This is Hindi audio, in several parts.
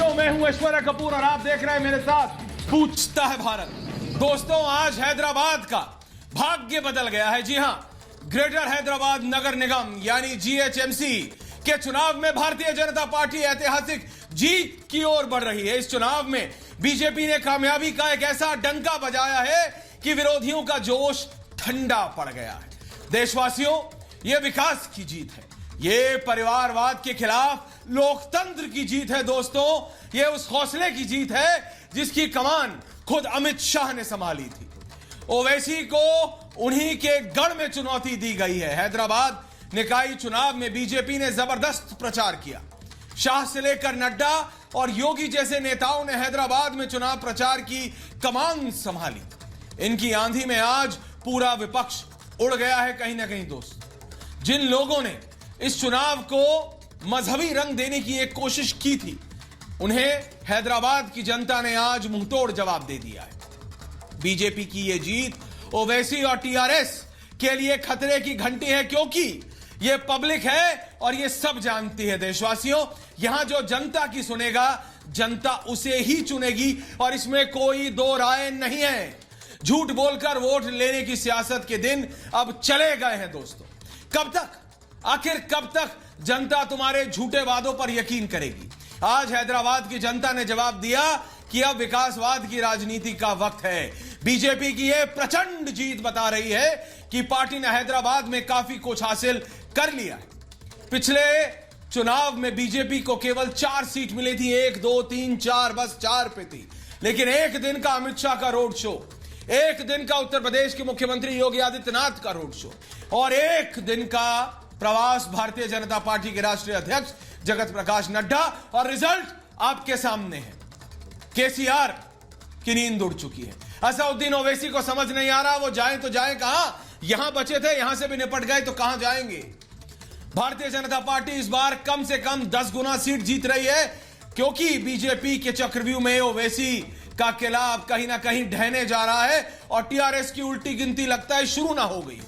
हेलो, मैं हूं ऐश्वर्या कपूर और आप देख रहे हैं मेरे साथ पूछता है भारत। दोस्तों, आज हैदराबाद का भाग्य बदल गया है। जी हां, ग्रेटर हैदराबाद नगर निगम यानी जीएचएमसी के चुनाव में भारतीय जनता पार्टी ऐतिहासिक जीत की ओर बढ़ रही है। इस चुनाव में बीजेपी ने कामयाबी का एक ऐसा डंका बजाया है कि विरोधियों का जोश ठंडा पड़ गया है। देशवासियों, यह विकास की जीत है, ये परिवारवाद के खिलाफ लोकतंत्र की जीत है। दोस्तों, ये उस हौसले की जीत है जिसकी कमान खुद अमित शाह ने संभाली थी। ओवैसी को उन्हीं के गढ़ में चुनौती दी गई है। हैदराबाद निकाय चुनाव में बीजेपी ने जबरदस्त प्रचार किया। शाह से लेकर नड्डा और योगी जैसे नेताओं ने हैदराबाद में चुनाव प्रचार की कमान संभाली। इनकी आंधी में आज पूरा विपक्ष उड़ गया है कहीं ना कहीं। दोस्त, जिन लोगों ने इस चुनाव को मजहबी रंग देने की एक कोशिश की थी, उन्हें हैदराबाद की जनता ने आज मुंहतोड़ जवाब दे दिया है। बीजेपी की यह जीत ओवैसी और टीआरएस के लिए खतरे की घंटी है, क्योंकि यह पब्लिक है और यह सब जानती है। देशवासियों, यहां जो जनता की सुनेगा, जनता उसे ही चुनेगी और इसमें कोई दो राय नहीं है। झूठ बोलकर वोट लेने की सियासत के दिन अब चले गए हैं। दोस्तों, कब तक, आखिर कब तक जनता तुम्हारे झूठे वादों पर यकीन करेगी? आज हैदराबाद की जनता ने जवाब दिया कि अब विकासवाद की राजनीति का वक्त है। बीजेपी की यह प्रचंड जीत बता रही है कि पार्टी ने हैदराबाद में काफी कुछ हासिल कर लिया है। पिछले चुनाव में बीजेपी को केवल 4 सीट मिली थी, 1, 2, 3, 4, बस 4 पे थी। लेकिन एक दिन का अमित शाह का रोड शो, एक दिन का उत्तर प्रदेश के मुख्यमंत्री योगी आदित्यनाथ का रोड शो और एक दिन का प्रवास भारतीय जनता पार्टी के राष्ट्रीय अध्यक्ष जगत प्रकाश नड्डा, और रिजल्ट आपके सामने है। केसीआर की नींद उड़ चुकी है। असदुद्दीन ओवैसी को समझ नहीं आ रहा वो जाएं तो जाएं कहां। यहां बचे थे, यहां से भी निपट गए तो कहां जाएंगे। भारतीय जनता पार्टी इस बार कम से कम 10 गुना सीट जीत रही है, क्योंकि बीजेपी के चक्रव्यूह में ओवैसी का किला अब कहीं ना कहीं ढहने जा रहा है और टीआरएस की उल्टी गिनती लगता है शुरू ना हो गई।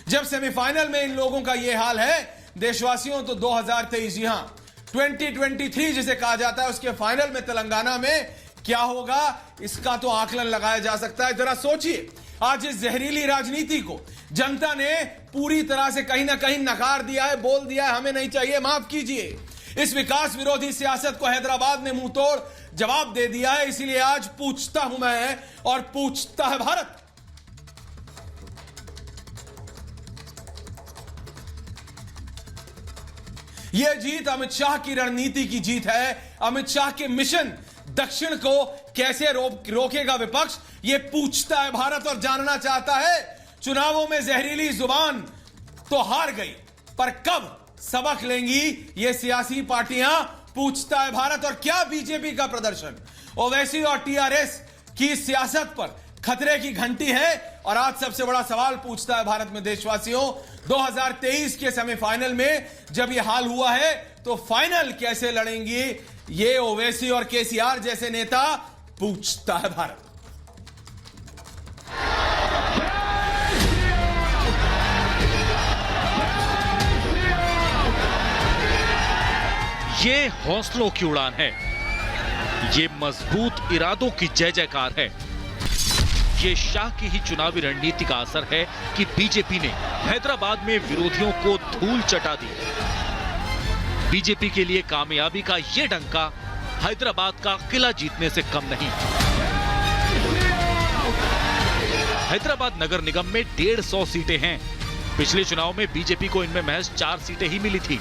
जब सेमीफाइनल में इन लोगों का यह हाल है देशवासियों, तो 2023 यहां 2023 जिसे कहा जाता है, उसके फाइनल में तेलंगाना में क्या होगा, इसका तो आकलन लगाया जा सकता है। जरा सोचिए, आज इस जहरीली राजनीति को जनता ने पूरी तरह से कहीं ना कहीं नकार दिया है, बोल दिया है हमें नहीं चाहिए, माफ कीजिए। इस विकास विरोधी सियासत को हैदराबाद ने मुंहतोड़ जवाब दे दिया है। इसीलिए आज पूछता हूं मैं और पूछता है भारत। यह जीत अमित शाह की रणनीति की जीत है। अमित शाह के मिशन दक्षिण को कैसे रोकेगा विपक्ष, यह पूछता है भारत और जानना चाहता है। चुनावों में जहरीली जुबान तो हार गई, पर कब सबक लेंगी ये सियासी पार्टियां, पूछता है भारत। और क्या बीजेपी का प्रदर्शन ओवैसी और टीआरएस की सियासत पर खतरे की घंटी है? और आज सबसे बड़ा सवाल पूछता है भारत में देशवासियों, 2023 के सेमीफाइनल में जब यह हाल हुआ है तो फाइनल कैसे लड़ेंगी ये ओवैसी और केसीआर जैसे नेता, पूछता है भारत। ये हौसलों की उड़ान है, ये मजबूत इरादों की जय जयकार है। ये शाह की ही चुनावी रणनीति का असर है कि बीजेपी ने हैदराबाद में विरोधियों को धूल चटा दी। बीजेपी के लिए कामयाबी का यह डंका हैदराबाद का किला जीतने से कम नहीं। हैदराबाद नगर निगम में 150 सीटें हैं। पिछले चुनाव में बीजेपी को इनमें महज 4 सीटें ही मिली थी,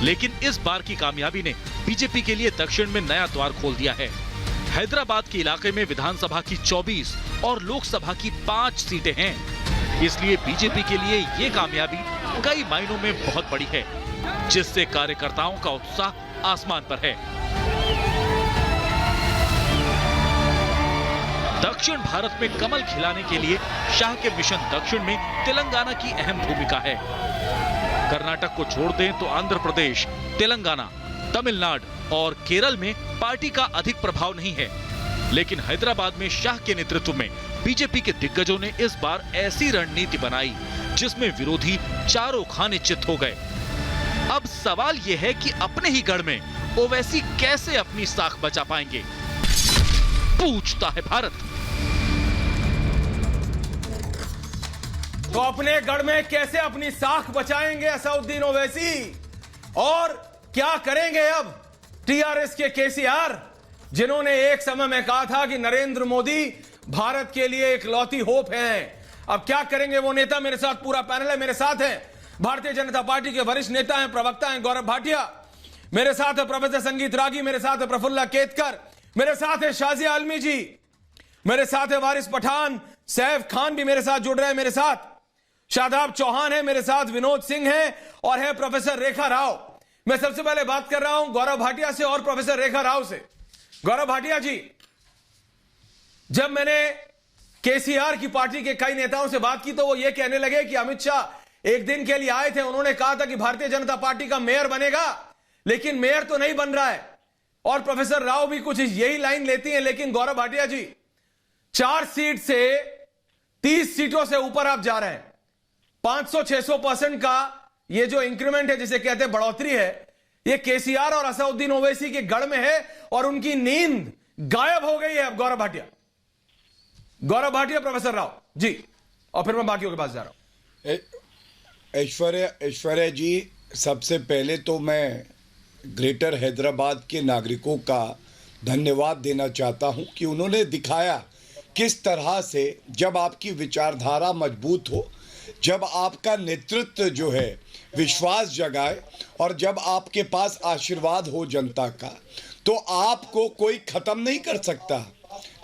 लेकिन इस बार की कामयाबी ने बीजेपी के लिए दक्षिण में नया द्वार खोल दिया है। हैदराबाद के इलाके में विधानसभा की 24 और लोकसभा की 5 सीटें हैं। इसलिए बीजेपी के लिए ये कामयाबी कई मायनों में बहुत बड़ी है, जिससे कार्यकर्ताओं का उत्साह आसमान पर है। दक्षिण भारत में कमल खिलाने के लिए शाह के मिशन दक्षिण में तेलंगाना की अहम भूमिका है। कर्नाटक को छोड़ दें तो आंध्र प्रदेश, तेलंगाना, तमिलनाडु और केरल में पार्टी का अधिक प्रभाव नहीं है, लेकिन हैदराबाद में शाह के नेतृत्व में बीजेपी के दिग्गजों ने इस बार ऐसी रणनीति बनाई जिसमें विरोधी चारों खाने चित हो गए। अब सवाल यह है कि अपने ही गढ़ में ओवैसी कैसे अपनी साख बचा पाएंगे, पूछता है भारत। तो अपने गढ़ में कैसे अपनी साख बचाएंगे असदुद्दीन ओवैसी, और क्या करेंगे अब टीआरएस के केसीआर, जिन्होंने एक समय में कहा था कि नरेंद्र मोदी भारत के लिए एक लौती होप है। अब क्या करेंगे वो नेता? मेरे साथ पूरा पैनल है। मेरे साथ है भारतीय जनता पार्टी के वरिष्ठ नेता हैं, प्रवक्ता हैं गौरव भाटिया, मेरे साथ है प्रोफेसर संगीत रागी, मेरे साथ है प्रफुल्ला केतकर, मेरे साथ है शाजिया आलमी जी, मेरे साथ है वारिस पठान, सैफ खान भी मेरे साथ जुड़ रहे हैं, मेरे साथ शादाब चौहान है, मेरे साथ विनोद सिंह है, और है प्रोफेसर रेखा राव। मैं सबसे पहले बात कर रहा हूं गौरव भाटिया से और प्रोफेसर रेखा राव से। गौरव भाटिया जी, जब मैंने केसीआर की पार्टी के कई नेताओं से बात की तो वो ये कहने लगे कि अमित शाह एक दिन के लिए आए थे, उन्होंने कहा था कि भारतीय जनता पार्टी का मेयर बनेगा, लेकिन मेयर तो नहीं बन रहा है। और प्रोफेसर राव भी कुछ यही लाइन लेती हैं। लेकिन गौरव भाटिया जी, 4 सीट से 30 सीटों से ऊपर आप जा रहे हैं, 500-600% का ये जो इंक्रीमेंट है, जिसे कहते हैं बढ़ोतरी है, ये केसीआर और असदुद्दीन ओवैसी के गढ़ में है और उनकी नींद गायब हो गई है। अब गौरव भाटिया, प्रोफेसर राव जी, और फिर मैं बाकियों के पास जा रहा हूं। ऐश्वर्या जी, सबसे पहले तो मैं ग्रेटर हैदराबाद के नागरिकों का धन्यवाद देना चाहता हूं कि उन्होंने दिखाया किस तरह से जब आपकी विचारधारा मजबूत हो, जब आपका नेतृत्व जो है विश्वास जगाए, और जब आपके पास आशीर्वाद हो जनता का, तो आपको कोई खत्म नहीं कर सकता।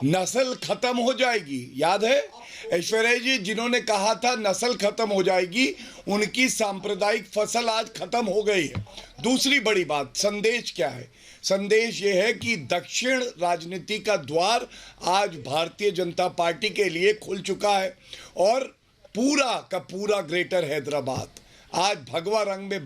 नस्ल खत्म हो जाएगी। याद है ऐश्वर्या जी, जिन्होंने कहा था नस्ल खत्म हो जाएगी, उनकी सांप्रदायिक फसल आज खत्म हो गई है। दूसरी बड़ी बात, संदेश क्या है? संदेश ये है कि दक्षिण राजनीति का द्वार आज भारतीय जनता पार्टी के लिए खुल चुका है, और पूरा का पूरा ग्रेटर हैदराबाद आज भगवा रंग में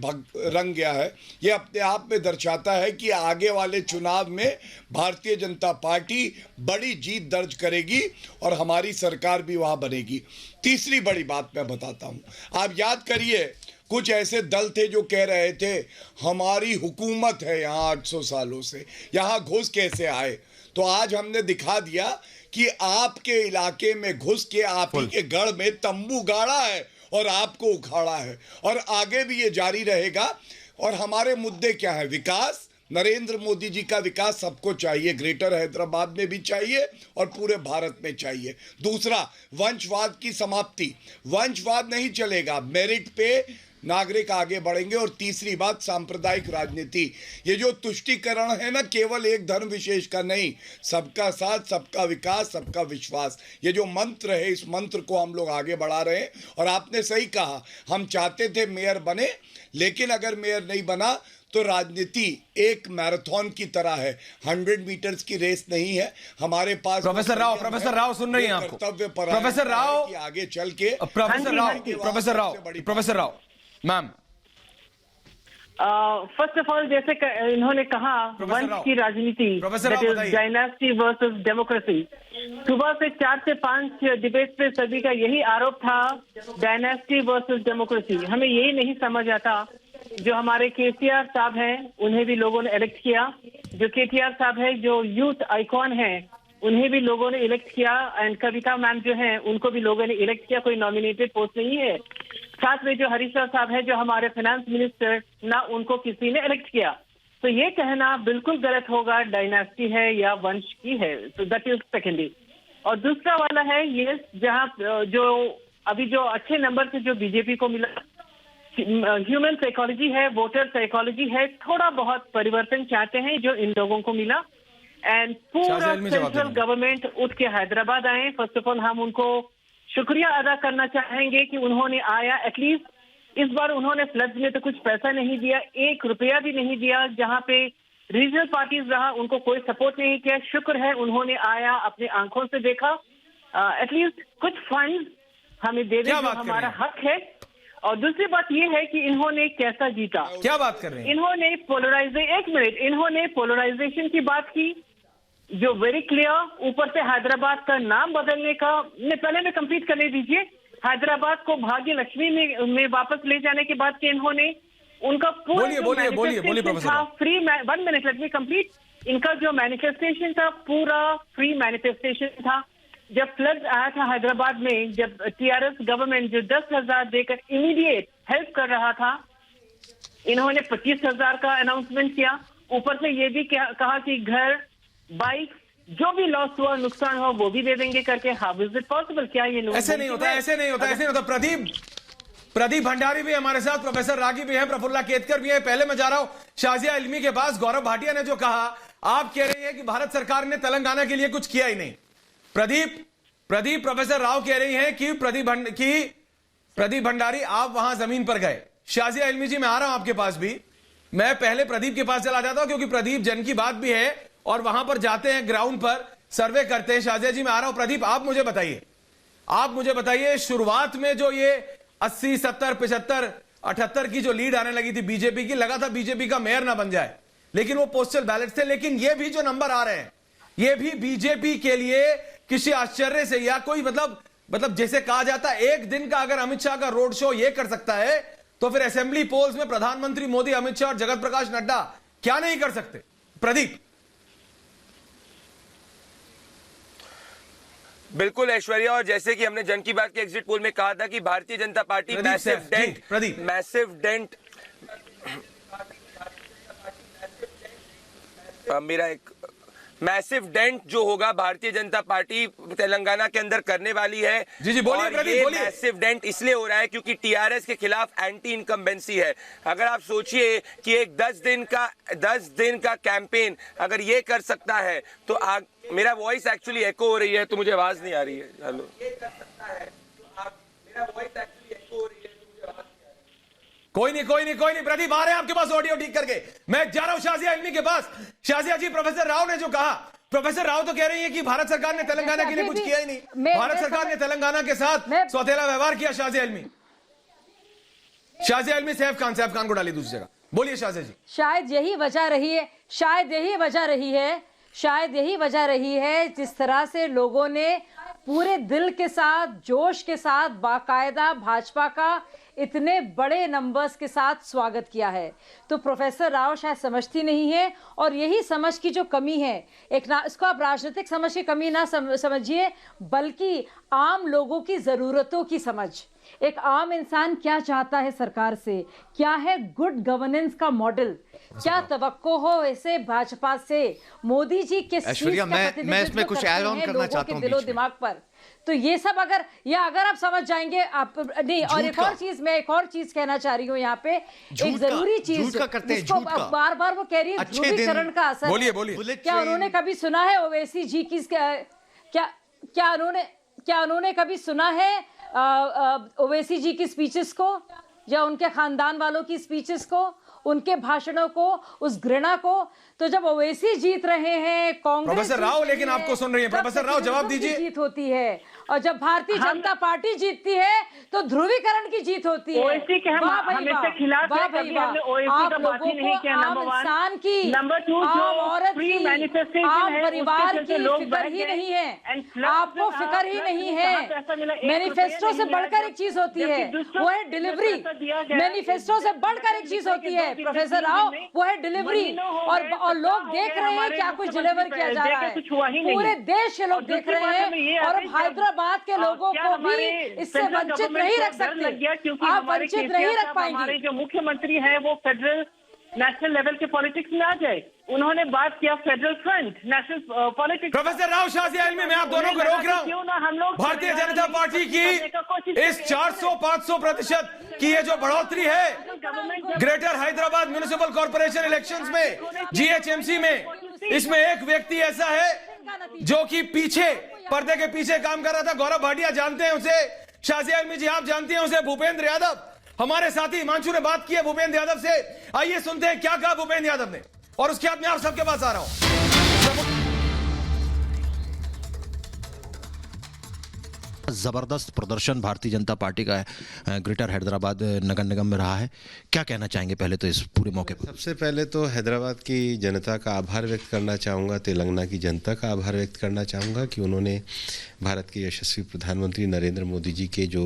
रंग गया है। ये अपने आप में दर्शाता है कि आगे वाले चुनाव में भारतीय जनता पार्टी बड़ी जीत दर्ज करेगी और हमारी सरकार भी वहाँ बनेगी। तीसरी बड़ी बात मैं बताता हूँ, आप याद करिए, कुछ ऐसे दल थे जो कह रहे थे हमारी हुकूमत है यहाँ 800 सालों से, यहाँ घुस कैसे आए। तो आज हमने दिखा दिया कि आपके इलाके में घुस के आप ही के गढ़ में तंबू गाड़ा है और आपको उखाड़ा है, और आगे भी ये जारी रहेगा। और हमारे मुद्दे क्या है? विकास, नरेंद्र मोदी जी का विकास सबको चाहिए, ग्रेटर हैदराबाद में भी चाहिए और पूरे भारत में चाहिए। दूसरा, वंशवाद की समाप्ति, वंशवाद नहीं चलेगा, मेरिट पे नागरिक आगे बढ़ेंगे। और तीसरी बात, सांप्रदायिक राजनीति, ये जो तुष्टीकरण है ना, केवल एक धर्म विशेष का नहीं, सबका साथ, सबका विकास, सबका विश्वास, ये जो मंत्र है, इस मंत्र को हम लोग आगे बढ़ा रहे हैं। और आपने सही कहा, हम चाहते थे मेयर बने, लेकिन अगर मेयर नहीं बना तो राजनीति एक मैराथन की तरह है, 100 मीटर्स की रेस नहीं है। हमारे पास प्रोफेसर राव सुन रही हैं आपको? प्रोफेसर राव आगे चल के, professor Rao ma'am, first of all, जैसे इन्होंने कहा वंश की राजनीति, डायनेस्टी वर्सेस डेमोक्रेसी, सुबह से 4 से 5 डिबेट पे सभी का यही आरोप था, डायनेस्टी वर्सेस डेमोक्रेसी। हमें यही नहीं समझ आता, जो हमारे केसीआर साहब हैं उन्हें भी लोगों ने इलेक्ट किया, जो केटीआर साहब है जो यूथ आइकॉन है उन्हें भी लोगों ने इलेक्ट किया, एंड कविता मैम जो हैं उनको भी लोगों ने इलेक्ट किया, कोई नॉमिनेटेड पोस्ट नहीं है। साथ में जो हरीश राव साहब है जो हमारे फाइनेंस मिनिस्टर, ना उनको किसी ने इलेक्ट किया। तो ये कहना बिल्कुल गलत होगा डायनेस्टी है या वंश की है। तो दैट इज सेकेंडरी। और दूसरा वाला है ये, जहाँ जो अभी जो अच्छे नंबर से जो बीजेपी को मिला, ह्यूमन साइकोलॉजी है, वोटर साइकोलॉजी है, थोड़ा बहुत परिवर्तन चाहते हैं जो इन लोगों को मिला। एंड पूरा सेंट्रल गवर्नमेंट उठ के हैदराबाद आए। फर्स्ट ऑफ ऑल हम उनको शुक्रिया अदा करना चाहेंगे कि उन्होंने आया। एटलीस्ट इस बार उन्होंने फ्लड्स में तो कुछ पैसा नहीं दिया, 1 रुपया भी नहीं दिया। जहां पे रीजनल पार्टीज रहा उनको कोई सपोर्ट नहीं किया। शुक्र है उन्होंने आया, अपने आंखों से देखा, एटलीस्ट कुछ फंड हमें दे दे, जो हमारा हक है। और दूसरी बात ये है कि इन्होंने कैसा जीता। क्या बात कर रहे हैं? इन्होंने इन्होंने पोलराइजेशन की बात की, जो वेरी क्लियर। ऊपर से हैदराबाद का नाम बदलने का, पहले में कंप्लीट करने दीजिए। हैदराबाद को भाग्य लक्ष्मी में वापस ले जाने की बात की इन्होंने। उनका पूरा बोलिए, बोलिए, बोलिए, बोलिए, professor Rao. Free 1 minute let me complete. इनका जो मैनिफेस्टेशन था पूरा फ्री मैनिफेस्टेशन था। जब फ्लड आया था हैदराबाद में, जब टीआरएस गवर्नमेंट जो 10,000 देकर इमीडिएट हेल्प कर रहा था, इन्होंने 25,000 का अनाउंसमेंट किया। ऊपर से ये भी कहा कि घर, बाइक, जो भी लॉस हुआ, नुकसान हुआ, वो भी दे देंगे करके। How is it possible? क्या ये लोग ऐसे नहीं होता, ऐसे नहीं होता, ऐसे नहीं होता। प्रदीप भंडारी भी हमारे साथ, प्रोफेसर रागी भी है, प्रफुल्ला केतकर भी है। पहले मैं जा रहा हूं शाजिया इल्मी के पास। गौरव भाटिया ने जो कहा, आप कह रही है कि भारत सरकार ने तेलंगाना के लिए कुछ किया ही नहीं। प्रदीप प्रोफेसर राव कह रही हैं कि प्रदीप भंडारी आप वहां जमीन पर गए। शाजिया इल्मी जी, मैं आ रहा हूं आपके पास भी। मैं पहले प्रदीप के पास चला जाता हूं क्योंकि प्रदीप जन की बात भी है और वहां पर जाते हैं, ग्राउंड पर सर्वे करते हैं। शाजिया जी, मैं आ रहा हूं। प्रदीप, आप मुझे बताइए शुरुआत में जो ये 80, 70, 75, 78 की जो लीड आने लगी थी बीजेपी की, लगा था बीजेपी का मेयर ना बन जाए, लेकिन वो पोस्टल बैलेट थे। लेकिन ये भी जो नंबर आ रहे हैं, ये भी बीजेपी के लिए किसी आश्चर्य से या कोई मतलब जैसे कहा जाता है, एक दिन का अगर अमित शाह का रोड शो ये कर सकता है, तो फिर असेंबली पोल्स में प्रधानमंत्री मोदी, अमित शाह और जगत प्रकाश नड्डा क्या नहीं कर सकते? प्रदीप। बिल्कुल ऐश्वर्या, और जैसे कि हमने जन की बात के एग्जिट पोल में कहा था कि Bharatiya Janata party massive dent मेरा एक मैसिव डेंट जो होगा भारतीय जनता पार्टी तेलंगाना के अंदर करने वाली है। जी बोलिए प्रदीप, बोलिए। मैसिव डेंट इसलिए हो रहा है क्योंकि टीआरएस के खिलाफ एंटी इनकम्बेंसी है। अगर आप सोचिए कि एक 10 दिन का कैंपेन अगर ये कर सकता है तो मेरा वॉइस एक्चुअली एको हो रही है, तो मुझे आवाज नहीं आ रही है। हेलो, कोई नहीं प्रदीप, आ रहे हैं आपके पास ऑडियो ठीक करके। मैं जा रहा हूं शाजिया इल्मी के पास। शाजिया जी, प्रोफेसर राव ने जो कहा, प्रोफेसर राव तो कह रही है कि भारत सरकार ने तेलंगाना के लिए कुछ किया ही नहीं। भारत सरकार ने तेलंगाना के साथ सौतेला व्यवहार किया। शाजिया इल्मी सैफ खान को डाली दूसरी जगह। बोलिए शाजिया जी। शायद यही वजह रही है जिस तरह से लोगों ने पूरे दिल के साथ, जोश के साथ, बाकायदा भाजपा का इतने बड़े नंबर्स के साथ स्वागत किया है। तो प्रोफेसर राव शायद समझती नहीं है, और यही समझ की जो कमी है, इसको आप राजनीतिक समझ की कमी ना समझिए, बल्कि आम लोगों की ज़रूरतों की समझ। एक आम इंसान क्या चाहता है सरकार से, क्या है गुड गवर्नेंस का मॉडल, क्या तवक्को हो ऐसे भाजपा से, मोदी जी के ऐश्वर्या, मैं इसमें कुछ ऐड ऑन करना चाहता हूं दिलो दिमाग पर। तो ये सब अगर आप समझ जाएंगे आप नहीं। और एक और चीज कहना चाह रही हूँ यहाँ पे, एक जरूरी चीज जिसको बार बार वो कह रही है, ध्रुवीकरण का असर। बोलिए। क्या उन्होंने कभी सुना है ओवैसी जी की, क्या उन्होंने कभी सुना है ओवैसी जी की स्पीचेस को, या उनके खानदान वालों की स्पीचेस को, उनके भाषणों को, उस घृणा को? तो जब ओवैसी जीत रहे हैं, कांग्रेस, प्रोफेसर राव, लेकिन आपको सुन रही है प्रोफेसर राव, जवाब दीजिए। जीत होती है, और जब भारतीय जनता पार्टी जीतती है तो ध्रुवीकरण की जीत होती है। ओवैसी के हम हमेशा खिलाफ हैं, कभी हमने ओवैसी का बात ही नहीं किया। नंबर 1, इंसान की, नंबर 2, जो औरत फ्री की, मैनिफेस्टेशन आम है, परिवार की फिक्र ही नहीं है, आपको फिक्र ही नहीं है। मैनिफेस्टो से बढ़कर एक चीज होती है, वो है डिलीवरी। मैनिफेस्टो से बढ़कर एक चीज होती है प्रोफेसर राव, वो है डिलीवरी। और लोग देख रहे हैं क्या कुछ डिलीवर किया जा रहा है, पूरे देश के लोग देख रहे हैं। और अब हैदराबाद के लोगों को भी इससे वंचित नहीं रख सकते, आप वंचित नहीं रख पाएंगे। हमारे जो मुख्यमंत्री है वो फेडरल नेशनल लेवल के पॉलिटिक्स में आ जाए। उन्होंने बात किया federal front, national politics. Professor Rao, Shazia Ilmi, मैं आप दोनों को रोक रहा हूं। भारतीय जनता पार्टी की इस 400-500% की ये जो बढ़ोतरी है greater Hyderabad municipal corporation elections में, जीएचएमसी में, इसमें एक व्यक्ति ऐसा है जो कि पीछे, पर्दे के पीछे काम कर रहा था। गौरव भाटिया जानते हैं उसे, शाजिया इल्मी जी आप जानती हैं उसे। भूपेंद्र यादव, हमारे साथी हिमांशु ने बात की है भूपेंद्र यादव से। आइए सुनते हैं क्या कहा भूपेंद्र यादव ने, और उसके बाद में आप सबके पास आ रहा हूं। जबरदस्त प्रदर्शन भारतीय जनता पार्टी का ग्रेटर हैदराबाद नगर निगम में रहा है, क्या कहना चाहेंगे पहले तो इस पूरे मौके पर? सबसे पहले तो हैदराबाद की जनता का आभार व्यक्त करना चाहूँगा, तेलंगाना की जनता का आभार व्यक्त करना चाहूँगा कि उन्होंने भारत के यशस्वी प्रधानमंत्री नरेंद्र मोदी जी के जो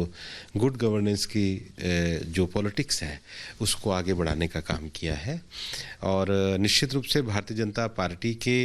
गुड गवर्नेंस की जो पॉलिटिक्स है उसको आगे बढ़ाने का काम किया है। और निश्चित रूप से भारतीय जनता पार्टी के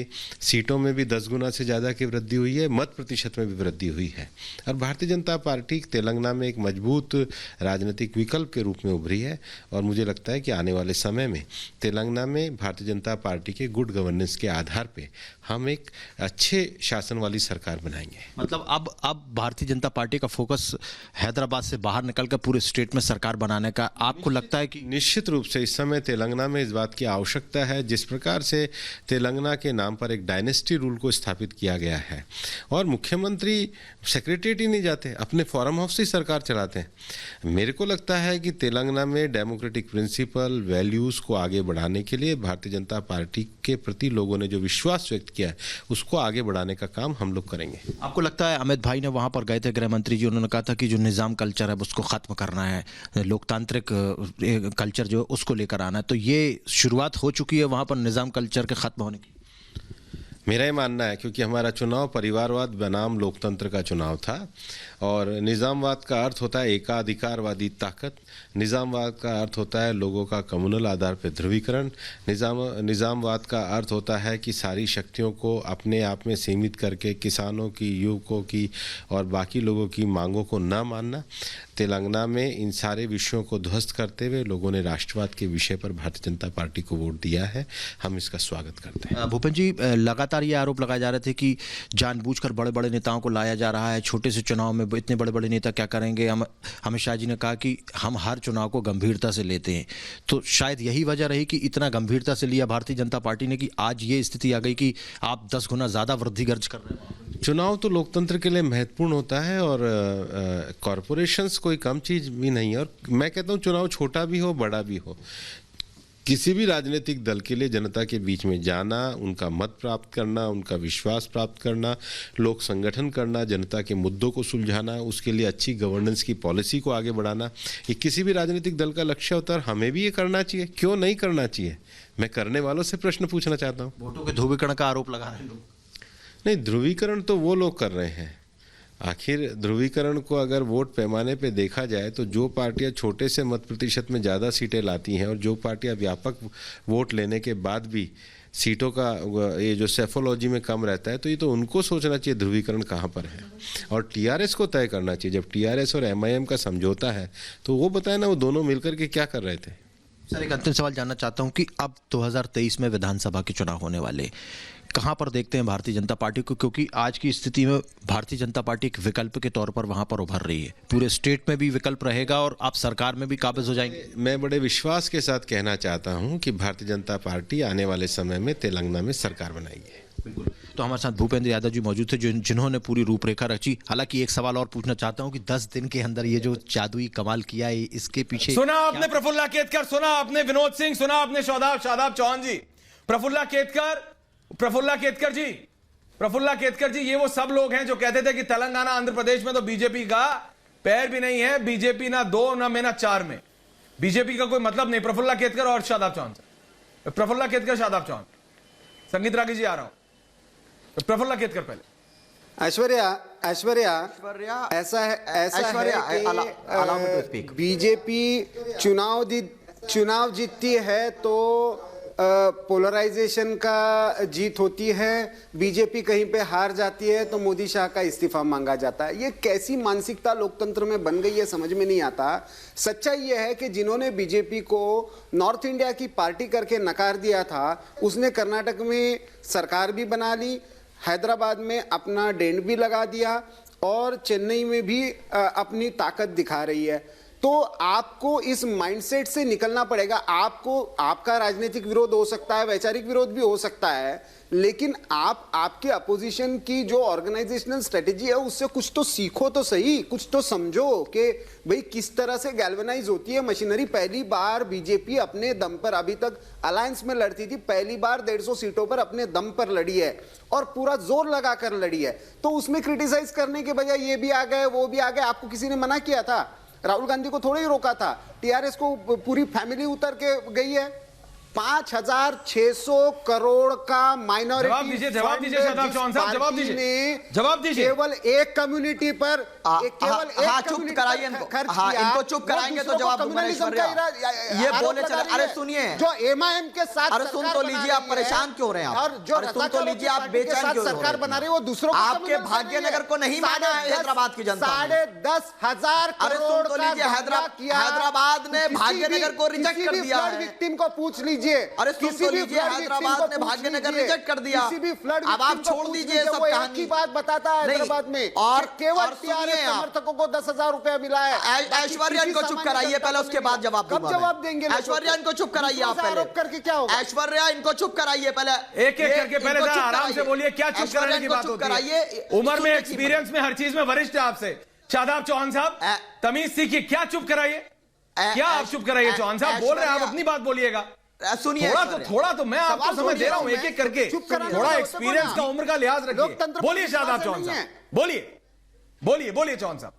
सीटों में भी 10 गुना से ज़्यादा की वृद्धि हुई है, मत प्रतिशत में भी वृद्धि हुई है और भारतीय जनता पार्टी तेलंगाना में एक मजबूत राजनीतिक विकल्प के रूप में उभरी है। और मुझे लगता है कि आने वाले समय में तेलंगाना में भारतीय जनता पार्टी के गुड गवर्नेंस के आधार पे हम एक अच्छे शासन वाली सरकार बनाएंगे। मतलब अब भारतीय जनता पार्टी का फोकस हैदराबाद से बाहर निकलकर पूरे स्टेट में सरकार बनाने का आपको लगता है कि? निश्चित रूप से इस समय तेलंगाना में इस बात की आवश्यकता है। जिस प्रकार से तेलंगाना के नाम पर एक डायनेस्टी रूल को स्थापित किया गया है और मुख्यमंत्री सेक्रेटरीट ही नहीं जाते, अपने फॉर्म हाउस से ही सरकार चलाते हैं। मेरे को लगता है कि तेलंगाना में डेमोक्रेटिक प्रिंसिपल वैल्यूज़ को आगे बढ़ाने के लिए भारतीय जनता पार्टी के प्रति लोगों ने जो विश्वास व्यक्त किया है उसको आगे बढ़ाने का काम हम लोग करेंगे। आपको लगता है अमित भाई ने वहां पर गए थे गृह मंत्री जी, उन्होंने कहा था कि जो निज़ाम कल्चर है उसको ख़त्म करना है, लोकतांत्रिक कल्चर जो उसको लेकर आना है, तो ये शुरुआत हो चुकी है वहां पर निज़ाम कल्चर के ख़त्म होने की? मेरा ये मानना है क्योंकि हमारा चुनाव परिवारवाद बनाम लोकतंत्र का चुनाव था और निज़ामवाद का अर्थ होता है एकाधिकारवादी ताकत, निज़ामवाद का अर्थ होता है लोगों का कम्युनल आधार पर ध्रुवीकरण, निज़ामवाद का अर्थ होता है कि सारी शक्तियों को अपने आप में सीमित करके किसानों की, युवकों की और बाकी लोगों की मांगों को न मानना। तेलंगाना में इन सारे विषयों को ध्वस्त करते हुए लोगों ने राष्ट्रवाद के विषय पर भारतीय जनता पार्टी को वोट दिया है, हम इसका स्वागत करते हैं। भूपेन जी, लगातार ये आरोप लगाए जा रहे थे कि जानबूझकर बड़े बड़े नेताओं को लाया जा रहा है, छोटे से चुनाव में इतने बड़े बड़े नेता क्या करेंगे। अमित शाह जी ने कहा कि हम हर चुनाव को गंभीरता से लेते हैं, तो शायद यही वजह रही कि इतना गंभीरता से लिया भारतीय जनता पार्टी ने कि आज ये स्थिति आ गई कि आप 10 गुना ज़्यादा वृद्धि दर्ज कर रहे हैं। चुनाव तो लोकतंत्र के लिए महत्वपूर्ण होता है और कॉरपोरेशंस कोई कम चीज़ भी नहीं है। और मैं कहता हूँ चुनाव छोटा भी हो बड़ा भी हो, किसी भी राजनीतिक दल के लिए जनता के बीच में जाना, उनका मत प्राप्त करना, उनका विश्वास प्राप्त करना, लोक संगठन करना, जनता के मुद्दों को सुलझाना, उसके लिए अच्छी गवर्नेंस की पॉलिसी को आगे बढ़ाना, ये किसी भी राजनीतिक दल का लक्ष्य होता है। हमें भी ये करना चाहिए, क्यों नहीं करना चाहिए? मैं करने वालों से प्रश्न पूछना चाहता हूँ। वोटों के ध्रुवीकरण का आरोप लगा रहे हैं लोग। नहीं, ध्रुवीकरण तो वो लोग कर रहे हैं। आखिर ध्रुवीकरण को अगर वोट पैमाने पे देखा जाए तो जो पार्टियां छोटे से मत प्रतिशत में ज़्यादा सीटें लाती हैं और जो पार्टियां व्यापक वोट लेने के बाद भी सीटों का ये जो सेफोलॉजी में कम रहता है, तो ये तो उनको सोचना चाहिए ध्रुवीकरण कहाँ पर है और टीआरएस को तय करना चाहिए। जब टीआरएस और एमआईएम का समझौता है तो वो बताए ना, वो दोनों मिलकर के क्या कर रहे थे। सर, एक अंतिम सवाल जानना चाहता हूँ कि अब 2023 में विधानसभा के चुनाव होने वाले, कहाँ पर देखते हैं भारतीय जनता पार्टी को, क्योंकि आज की स्थिति में भारतीय जनता पार्टी एक विकल्प के तौर पर वहाँ पर उभर रही है, पूरे स्टेट में भी विकल्प रहेगा और आप सरकार में भी काबिज हो जाएंगे? मैं बड़े विश्वास के साथ कहना चाहता हूँ कि भारतीय जनता पार्टी आने वाले समय में तेलंगाना में सरकार बनाएगी। बिल्कुल। तो हमारे साथ भूपेंद्र यादव जी मौजूद थे जिन्होंने पूरी रूपरेखा रची। हालांकि एक सवाल और पूछना चाहता हूं कि 10 दिन के अंदर ये जो जादुई कमाल किया है, इसके पीछे सुना आपने प्रफुल्ला केतकर, सुना आपने विनोद सिंह, सुना आपने शादाब चौहान जी। प्रफुल्ला केतकर जी, ये वो सब लोग हैं जो कहते थे कि तेलंगाना आंध्र प्रदेश में तो बीजेपी का पैर भी नहीं है, बीजेपी ना 2 ना में ना 4 में, बीजेपी का कोई मतलब नहीं। प्रफुल्ला केतकर और शादाब चौहान से, प्रफुल्ला केतकर, शादाब चौहान, संगीत रागी जी आ रहा हूं। प्रफुल्ला केतकर पहले। ऐश्वर्या ऐसा है कि बीजेपी चुनाव जीतती है तो पोलराइजेशन का जीत होती है, बीजेपी कहीं पे हार जाती है तो मोदी शाह का इस्तीफा मांगा जाता है। ये कैसी मानसिकता लोकतंत्र में बन गई है, समझ में नहीं आता। सच्चाई ये है कि जिन्होंने बीजेपी को नॉर्थ इंडिया की पार्टी करके नकार दिया था, उसने कर्नाटक में सरकार भी बना ली, हैदराबाद में अपना डेंट भी लगा दिया और चेन्नई में भी अपनी ताकत दिखा रही है। तो आपको इस माइंडसेट से निकलना पड़ेगा। आपको, आपका राजनीतिक विरोध हो सकता है, वैचारिक विरोध भी हो सकता है, लेकिन आप आपके अपोजिशन की जो ऑर्गेनाइजेशनल स्ट्रेटेजी है उससे कुछ तो सीखो तो सही, कुछ तो समझो कि भाई किस तरह से गैल्वेनाइज होती है मशीनरी। पहली बार बीजेपी अपने दम पर, अभी तक अलायंस में लड़ती थी, पहली बार 150 सीटों पर अपने दम पर लड़ी है और पूरा जोर लगाकर लड़ी है। तो उसमें क्रिटिसाइज करने के बजाय ये भी आ गए, वो भी आ गए। आपको किसी ने मना किया था? राहुल गांधी को थोड़ा ही रोका था। टीआरएस को पूरी फैमिली उतर के गई है। 5,600 करोड़ का माइनॉरिटी जवाब दीजिए शादाब चौहान साहब, जवाब दीजिए केवल एक कम्युनिटी पर चुप कराइए इनको चुप कराएंगे तो जवाब दूंगा। ये बोले चले, अरे सुनिए, जो एमआईएम के साथ अरे सुन तो लीजिए, आप परेशान क्यों रहे हैं? और जो सुन तो लीजिए, आप बेचैन क्यों सरकार बना रही है वो दूसरों आपके भाग्यनगर को नहीं माना है हैदराबाद की जनता। 10,500 करोड़ तो लीजिए, हैदराबाद ने भाग्यनगर को रिजेक्ट कर दिया है। विक्टिम को पूछ लीजिए, अरे सुन तो लीजिए, हैदराबाद ने भाग्यनगर रिजेक्ट कर दिया। अब आप छोड़ दीजिए सब कहानी की बात बताता है हैदराबाद में, और केवल टीआरएस समर्थकों को 10,000 रुपया मिला है। ऐश्वर्या इनको चुप कराइए पहले, उसके बाद जवाब दूंगा। कब जवाब देंगे? ऐश्वर्या इनको चुप कराइए आप पहले। करके क्या होगा? ऐश्वर्या इनको चुप कराइए पहले, एक एक करके पहले जरा आराम से बोलिए। क्या चुप कराने की बात होती है? उम्र में, एक्सपीरियंस में, हर चीज में वरिष्ठ है आपसे। शादाब चौहान साहब, तमीज सीखिए। क्या चुप कराइए? क्या आप चुप कराइए? चौहान साहब बोल रहे हैं, आप अपनी बात बोलिएगा। सुनिए, थोड़ा तो मैं आपको समझ दे रहा हूं, एक एक करके। थोड़ा एक्सपीरियंस का, उम्र का लिहाज रखिए। बोलिए शादाब चौहान साहब, बोलिए चौहान साहब।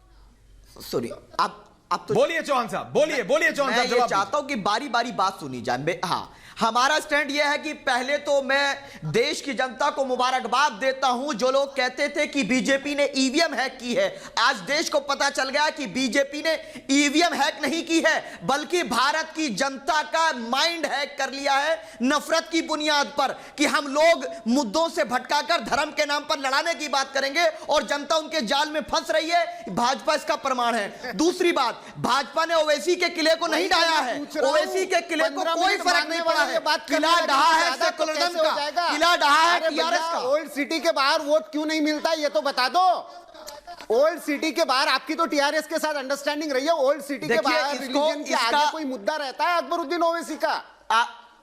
सुनिए, अब तो बोलिए चौहान साहब, बोलिए चौहान साहब। मैं चाहता हूं कि बारी बारी बात सुनी जाए। हाँ, हमारा स्टैंड यह है कि पहले तो मैं देश की जनता को मुबारकबाद देता हूं। जो लोग कहते थे कि बीजेपी ने ईवीएम हैक की है, आज देश को पता चल गया कि बीजेपी ने ईवीएम हैक नहीं की है, बल्कि भारत की जनता का माइंड हैक कर लिया है नफरत की बुनियाद पर, कि हम लोग मुद्दों से भटकाकर धर्म के नाम पर लड़ाने की बात करेंगे और जनता उनके जाल में फंस रही है। भाजपा इसका प्रमाण है। दूसरी बात, भाजपा ने ओवैसी के किले को नहीं ढाया है। ओवैसी के किले को कोई फर्क नहीं पड़ा है। किला ढहा है सेकुलरिज्म का, किला ढहा है टीआरएस का। ओल्ड सिटी के बाहर वोट क्यों नहीं मिलता ये तो बता दो। ओल्ड सिटी के बाहर आपकी तो टीआरएस के साथ अंडरस्टैंडिंग रही है। ओल्ड सिटी के बाहर रिलीजन के आगे कोई मुद्दा रहता है अकबरुद्दीन ओवैसी का?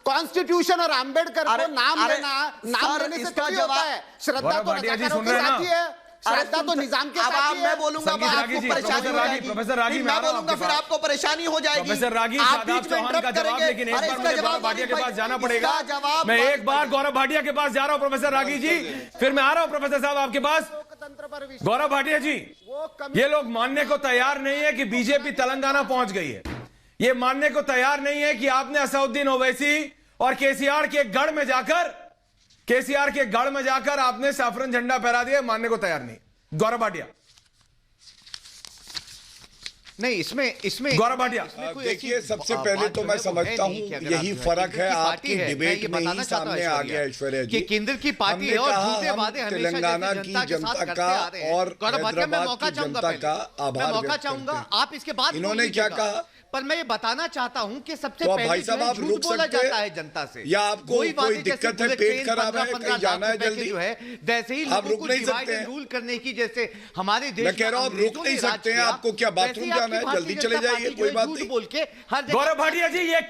कॉन्स्टिट्यूशन और अंबेडकर को नाम लेने से क्या होता है? श्रद्धा तो रजाकारों के साथ ही है, श्रद्धा तो निजाम के साथ ही है। मैं बोलूंगा, प्रोफेसर रागी, मैं बोलूंगा, फिर आपको परेशानी हो जाएगी। प्रोफेसर रागी, शादाब चौहान का जवाब, लेकिन एक बार मुझे गौरव भाटिया के पास जाना पड़ेगा। मैं एक बार गौरव भाटिया के पास जा रहा हूं प्रोफेसर रागी जी, फिर मैं आ रहा हूं प्रोफेसर साहब आपके पास। गौरव भाटिया जी, ये लोग मानने को तैयार नहीं है कि बीजेपी तेलंगाना पहुंच गई है। ये मानने को तैयार नहीं है कि आपने असदुद्दीन ओवैसी और केसीआर के गढ़ में जाकर आपने सैफरन झंडा फहरा दिया। मानने को तैयार नहीं गौरव भाटिया। नहीं, इसमें गौरव भाटिया, देखिए, सबसे पहले तो मैं समझता हूँ यही फर्क है आपकी डिबेट में ही सामने आ गया ऐश्वर्या जी। केंद्र की पार्टी है और झूठे वादे हमेशा तेलंगाना की जनता का और हैदराबाद की जनता का आभार मौका चाहूंगा। आप इसके बाद इन्होंने क्या कहा, पर मैं ये बताना चाहता हूं कि सबसे तो पहले भाई साहब आप रुक सकते हैं जनता से, या आपको कोई दिक्कत है, पेट खराब है, कहीं जाना है जल्दी, जो है वैसे ही आप रुक नहीं सकते हैं। रूल करने की, जैसे हमारे देश मैं कह रहा हूं आप रुक नहीं सकते हैं। आपको क्या बाथरूम जाना है, जल्दी चले जाइए, कोई बात नहीं। बोल के हर गौरव भाटिया जी, ये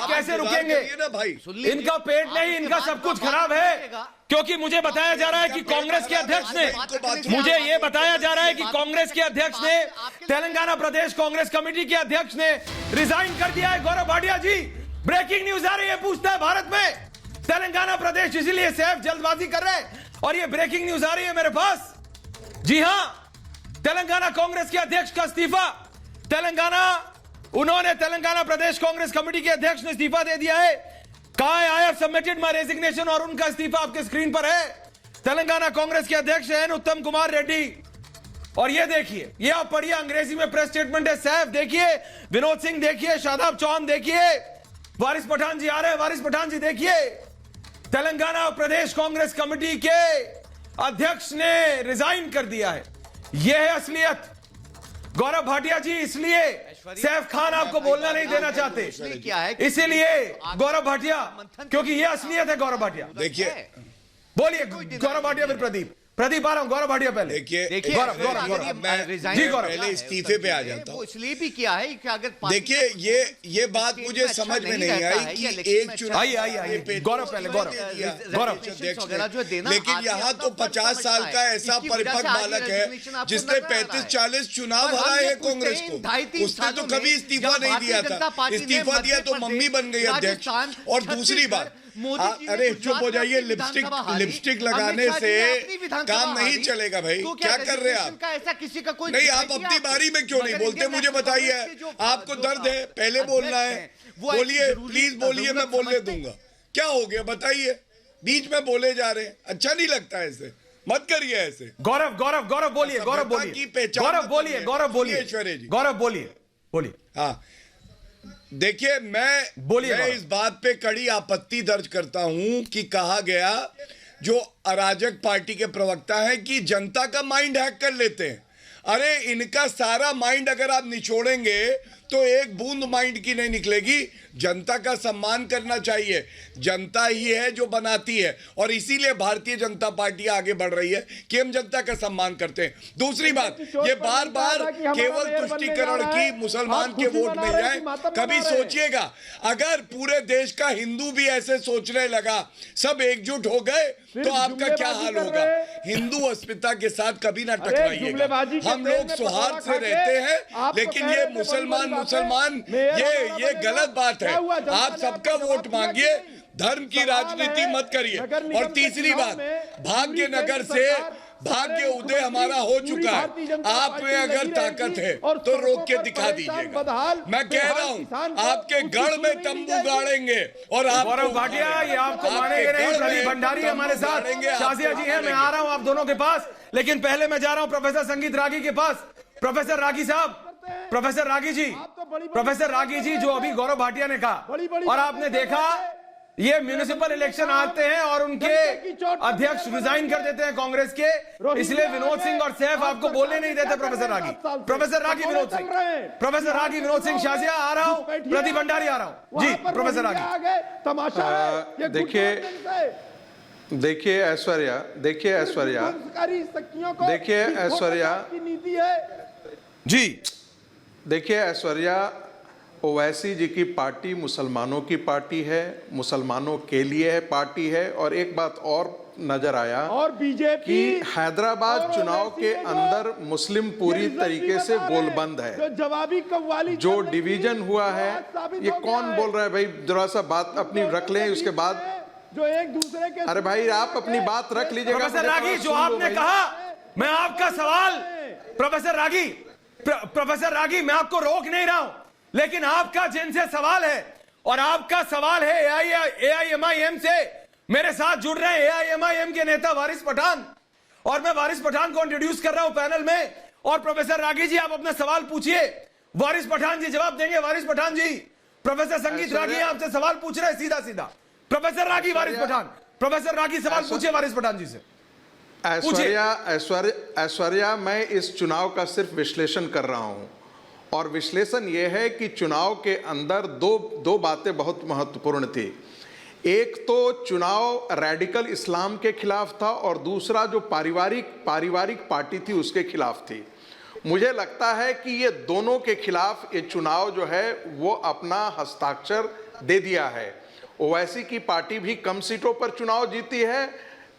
कैसे रुकेंगे? भाई इनका पेट नहीं, इनका सब कुछ खराब है। क्योंकि मुझे बताया जा रहा है कि कांग्रेस के अध्यक्ष ने, मुझे यह बताया जा रहा है कि कांग्रेस के अध्यक्ष ने, तेलंगाना प्रदेश कांग्रेस कमेटी के अध्यक्ष ने रिजाइन कर दिया है। गौरव भाटिया जी, ब्रेकिंग न्यूज आ रही है, पूछता है भारत में तेलंगाना प्रदेश, इसीलिए सैफ जल्दबाजी कर रहे हैं और ये ब्रेकिंग न्यूज आ रही है मेरे पास। जी हां, तेलंगाना कांग्रेस के अध्यक्ष का इस्तीफा, उन्होंने तेलंगाना प्रदेश कांग्रेस कमेटी के अध्यक्ष ने इस्तीफा दे दिया है। कहा है, I have submitted my resignation, और उनका इस्तीफा आपके स्क्रीन पर है। तेलंगाना कांग्रेस के अध्यक्ष हैं उत्तम कुमार रेड्डी। और ये देखिए, ये आप पढ़िए, अंग्रेजी में प्रेस स्टेटमेंट है। सैफ देखिए, विनोद सिंह देखिए, शादाब चौहान देखिए, वारिस पठान जी आ रहे हैं। वारिस पठान जी देखिए, तेलंगाना प्रदेश कांग्रेस कमेटी के अध्यक्ष ने रिजाइन कर दिया है। यह है असलियत। गौरव भाटिया जी, इसलिए सैफ खान आपको बोलना नहीं देना चाहते, इसीलिए गौरव भाटिया, क्योंकि ये असलियत है। गौरव भाटिया देखिए, बोलिए। गौरव भाटिया, फिर प्रदीप प्रदीप आ रहा हूं, गौरव भाटिया पहले। देखिए गौरव जी, गौरव पहले इस्तीफे पे आ जाता हूं। इसलिए भी किया है कि अगर देखिए ये बात मुझे समझ में नहीं आई कि एक चुनाव आइए गौरव पहले, गौरव लेकिन यहाँ तो 50 साल का ऐसा परिपक्व बालक है जिसने 35-40 चुनाव हराए हैं कांग्रेस को, उसने तो कभी इस्तीफा नहीं दिया था। इस्तीफा दिया तो मम्मी बन गई अध्यक्ष। और दूसरी बात, अरे चुप हो जाइए, लिपस्टिक लगाने से काम नहीं चलेगा भाई। क्या कर रहे हैं आप? ऐसा किसी का कोई नहीं, आप अपनी बारी में क्यों नहीं बोलते? मुझे बताइए, आपको दर्द है, पहले बोलना है, बोलिए, प्लीज बोलिए, मैं बोलने दूंगा। क्या हो गया बताइए? बीच में बोले जा रहे हैं, अच्छा नहीं लगता ऐसे, मत करिए ऐसे। गौरव बोलिए, ऐश्वर्या जी, गौरव बोलिए। हाँ देखिए, मैं इस बात पे कड़ी आपत्ति दर्ज करता हूं कि कहा गया जो अराजक पार्टी के प्रवक्ता है कि जनता का माइंड हैक कर लेते हैं। अरे इनका सारा माइंड अगर आप निचोड़ेंगे तो एक बूंद माइंड की नहीं निकलेगी। जनता का सम्मान करना चाहिए, जनता ही है जो बनाती है, और इसीलिए भारतीय जनता पार्टी आगे बढ़ रही है कि हम जनता का सम्मान करते हैं। दूसरी बात, ये बार बार केवल तुष्टीकरण की मुसलमान के वोट मिल जाए, कभी सोचिएगा अगर पूरे देश का हिंदू भी ऐसे सोचने लगा, सब एकजुट हो गए, तो आपका क्या हाल होगा? हिंदू अस्मिता के साथ कभी ना टकराइएगा। हम लोग सौहार्द से रहते हैं, लेकिन ये मुसलमान ये गलत बात है। आप सबका वोट मांगिए, धर्म की राजनीति मत करिए। और तीसरी बात, भाग्यनगर से भाग्य उदय हमारा हो चुका है। आप में अगर ताकत है तो रोक के दिखा दीजिएगा। मैं कह रहा हूं, आपके गढ़ में तंबू गाड़ेंगे और आप गौरव भाटिया, ये आपको मानेंगे नहीं। प्रदीप भंडारी हमारे साथ, शाजिया जी हैं, मैं आ रहा हूं आप दोनों के पास, लेकिन पहले मैं जा रहा हूं प्रोफेसर संगीत रागी के पास। प्रोफेसर रागी साहब, प्रोफेसर रागी जी, जो अभी गौरव भाटिया ने कहा, और आपने देखा ये म्युनिसिपल इलेक्शन आते हैं और उनके अध्यक्ष रिजाइन कर देते हैं कांग्रेस के, इसलिए विनोद सिंह और सैफ आपको बोलने नहीं देते। प्रोफेसर रागी विनोद सिंह शाजिया आ रहा हूं, प्रदीप भंडारी आ रहा हूं जी। प्रोफेसर रागी, देखिए ऐश्वर्या ओवैसी जी की पार्टी मुसलमानों की पार्टी है, मुसलमानों के लिए पार्टी है। और एक बात और नजर आया और बीजेपी कि हैदराबाद चुनाव के अंदर मुस्लिम पूरी तरीके से गोलबंद है। जो जवाबी कव्वाली जो डिवीजन हुआ है, ये कौन बोल रहा है भाई? जरा सा बात अपनी रख लें, उसके बाद जो एक दूसरे के। अरे भाई आप अपनी बात रख लीजिएगा। प्रोफेसर रागी, जो आपने कहा, मैं आपका सवाल, प्रोफेसर रागी मैं आपको रोक नहीं रहा हूं, लेकिन आपका जिनसे सवाल है, और आपका सवाल है एआईएमआईएम से, मेरे साथ जुड़ रहे हैं एआईएमआईएम के नेता वारिस पठान, और मैं वारिस पठान को इंट्रोड्यूस कर रहा हूं पैनल में। और प्रोफेसर रागी जी, आप अपना सवाल पूछिए, वारिस पठान जी जवाब देंगे। वारिस पठान जी, प्रोफेसर संगीत रागी आपसे सवाल पूछ रहे हैं सीधा। प्रोफेसर रागी, वारिस पठान, प्रोफेसर रागी सवाल पूछिए वारिस पठान जी से। ऐश्वर्या, मैं इस चुनाव का सिर्फ विश्लेषण कर रहा हूं, और विश्लेषण यह है कि चुनाव के अंदर दो बातें बहुत महत्वपूर्ण थी। एक तो चुनाव रैडिकल इस्लाम के खिलाफ था, और दूसरा जो पारिवारिक पार्टी थी उसके खिलाफ थी। मुझे लगता है कि ये दोनों के खिलाफ ये चुनाव जो है वो अपना हस्ताक्षर दे दिया है। ओवैसी की पार्टी भी कम सीटों पर चुनाव जीती है,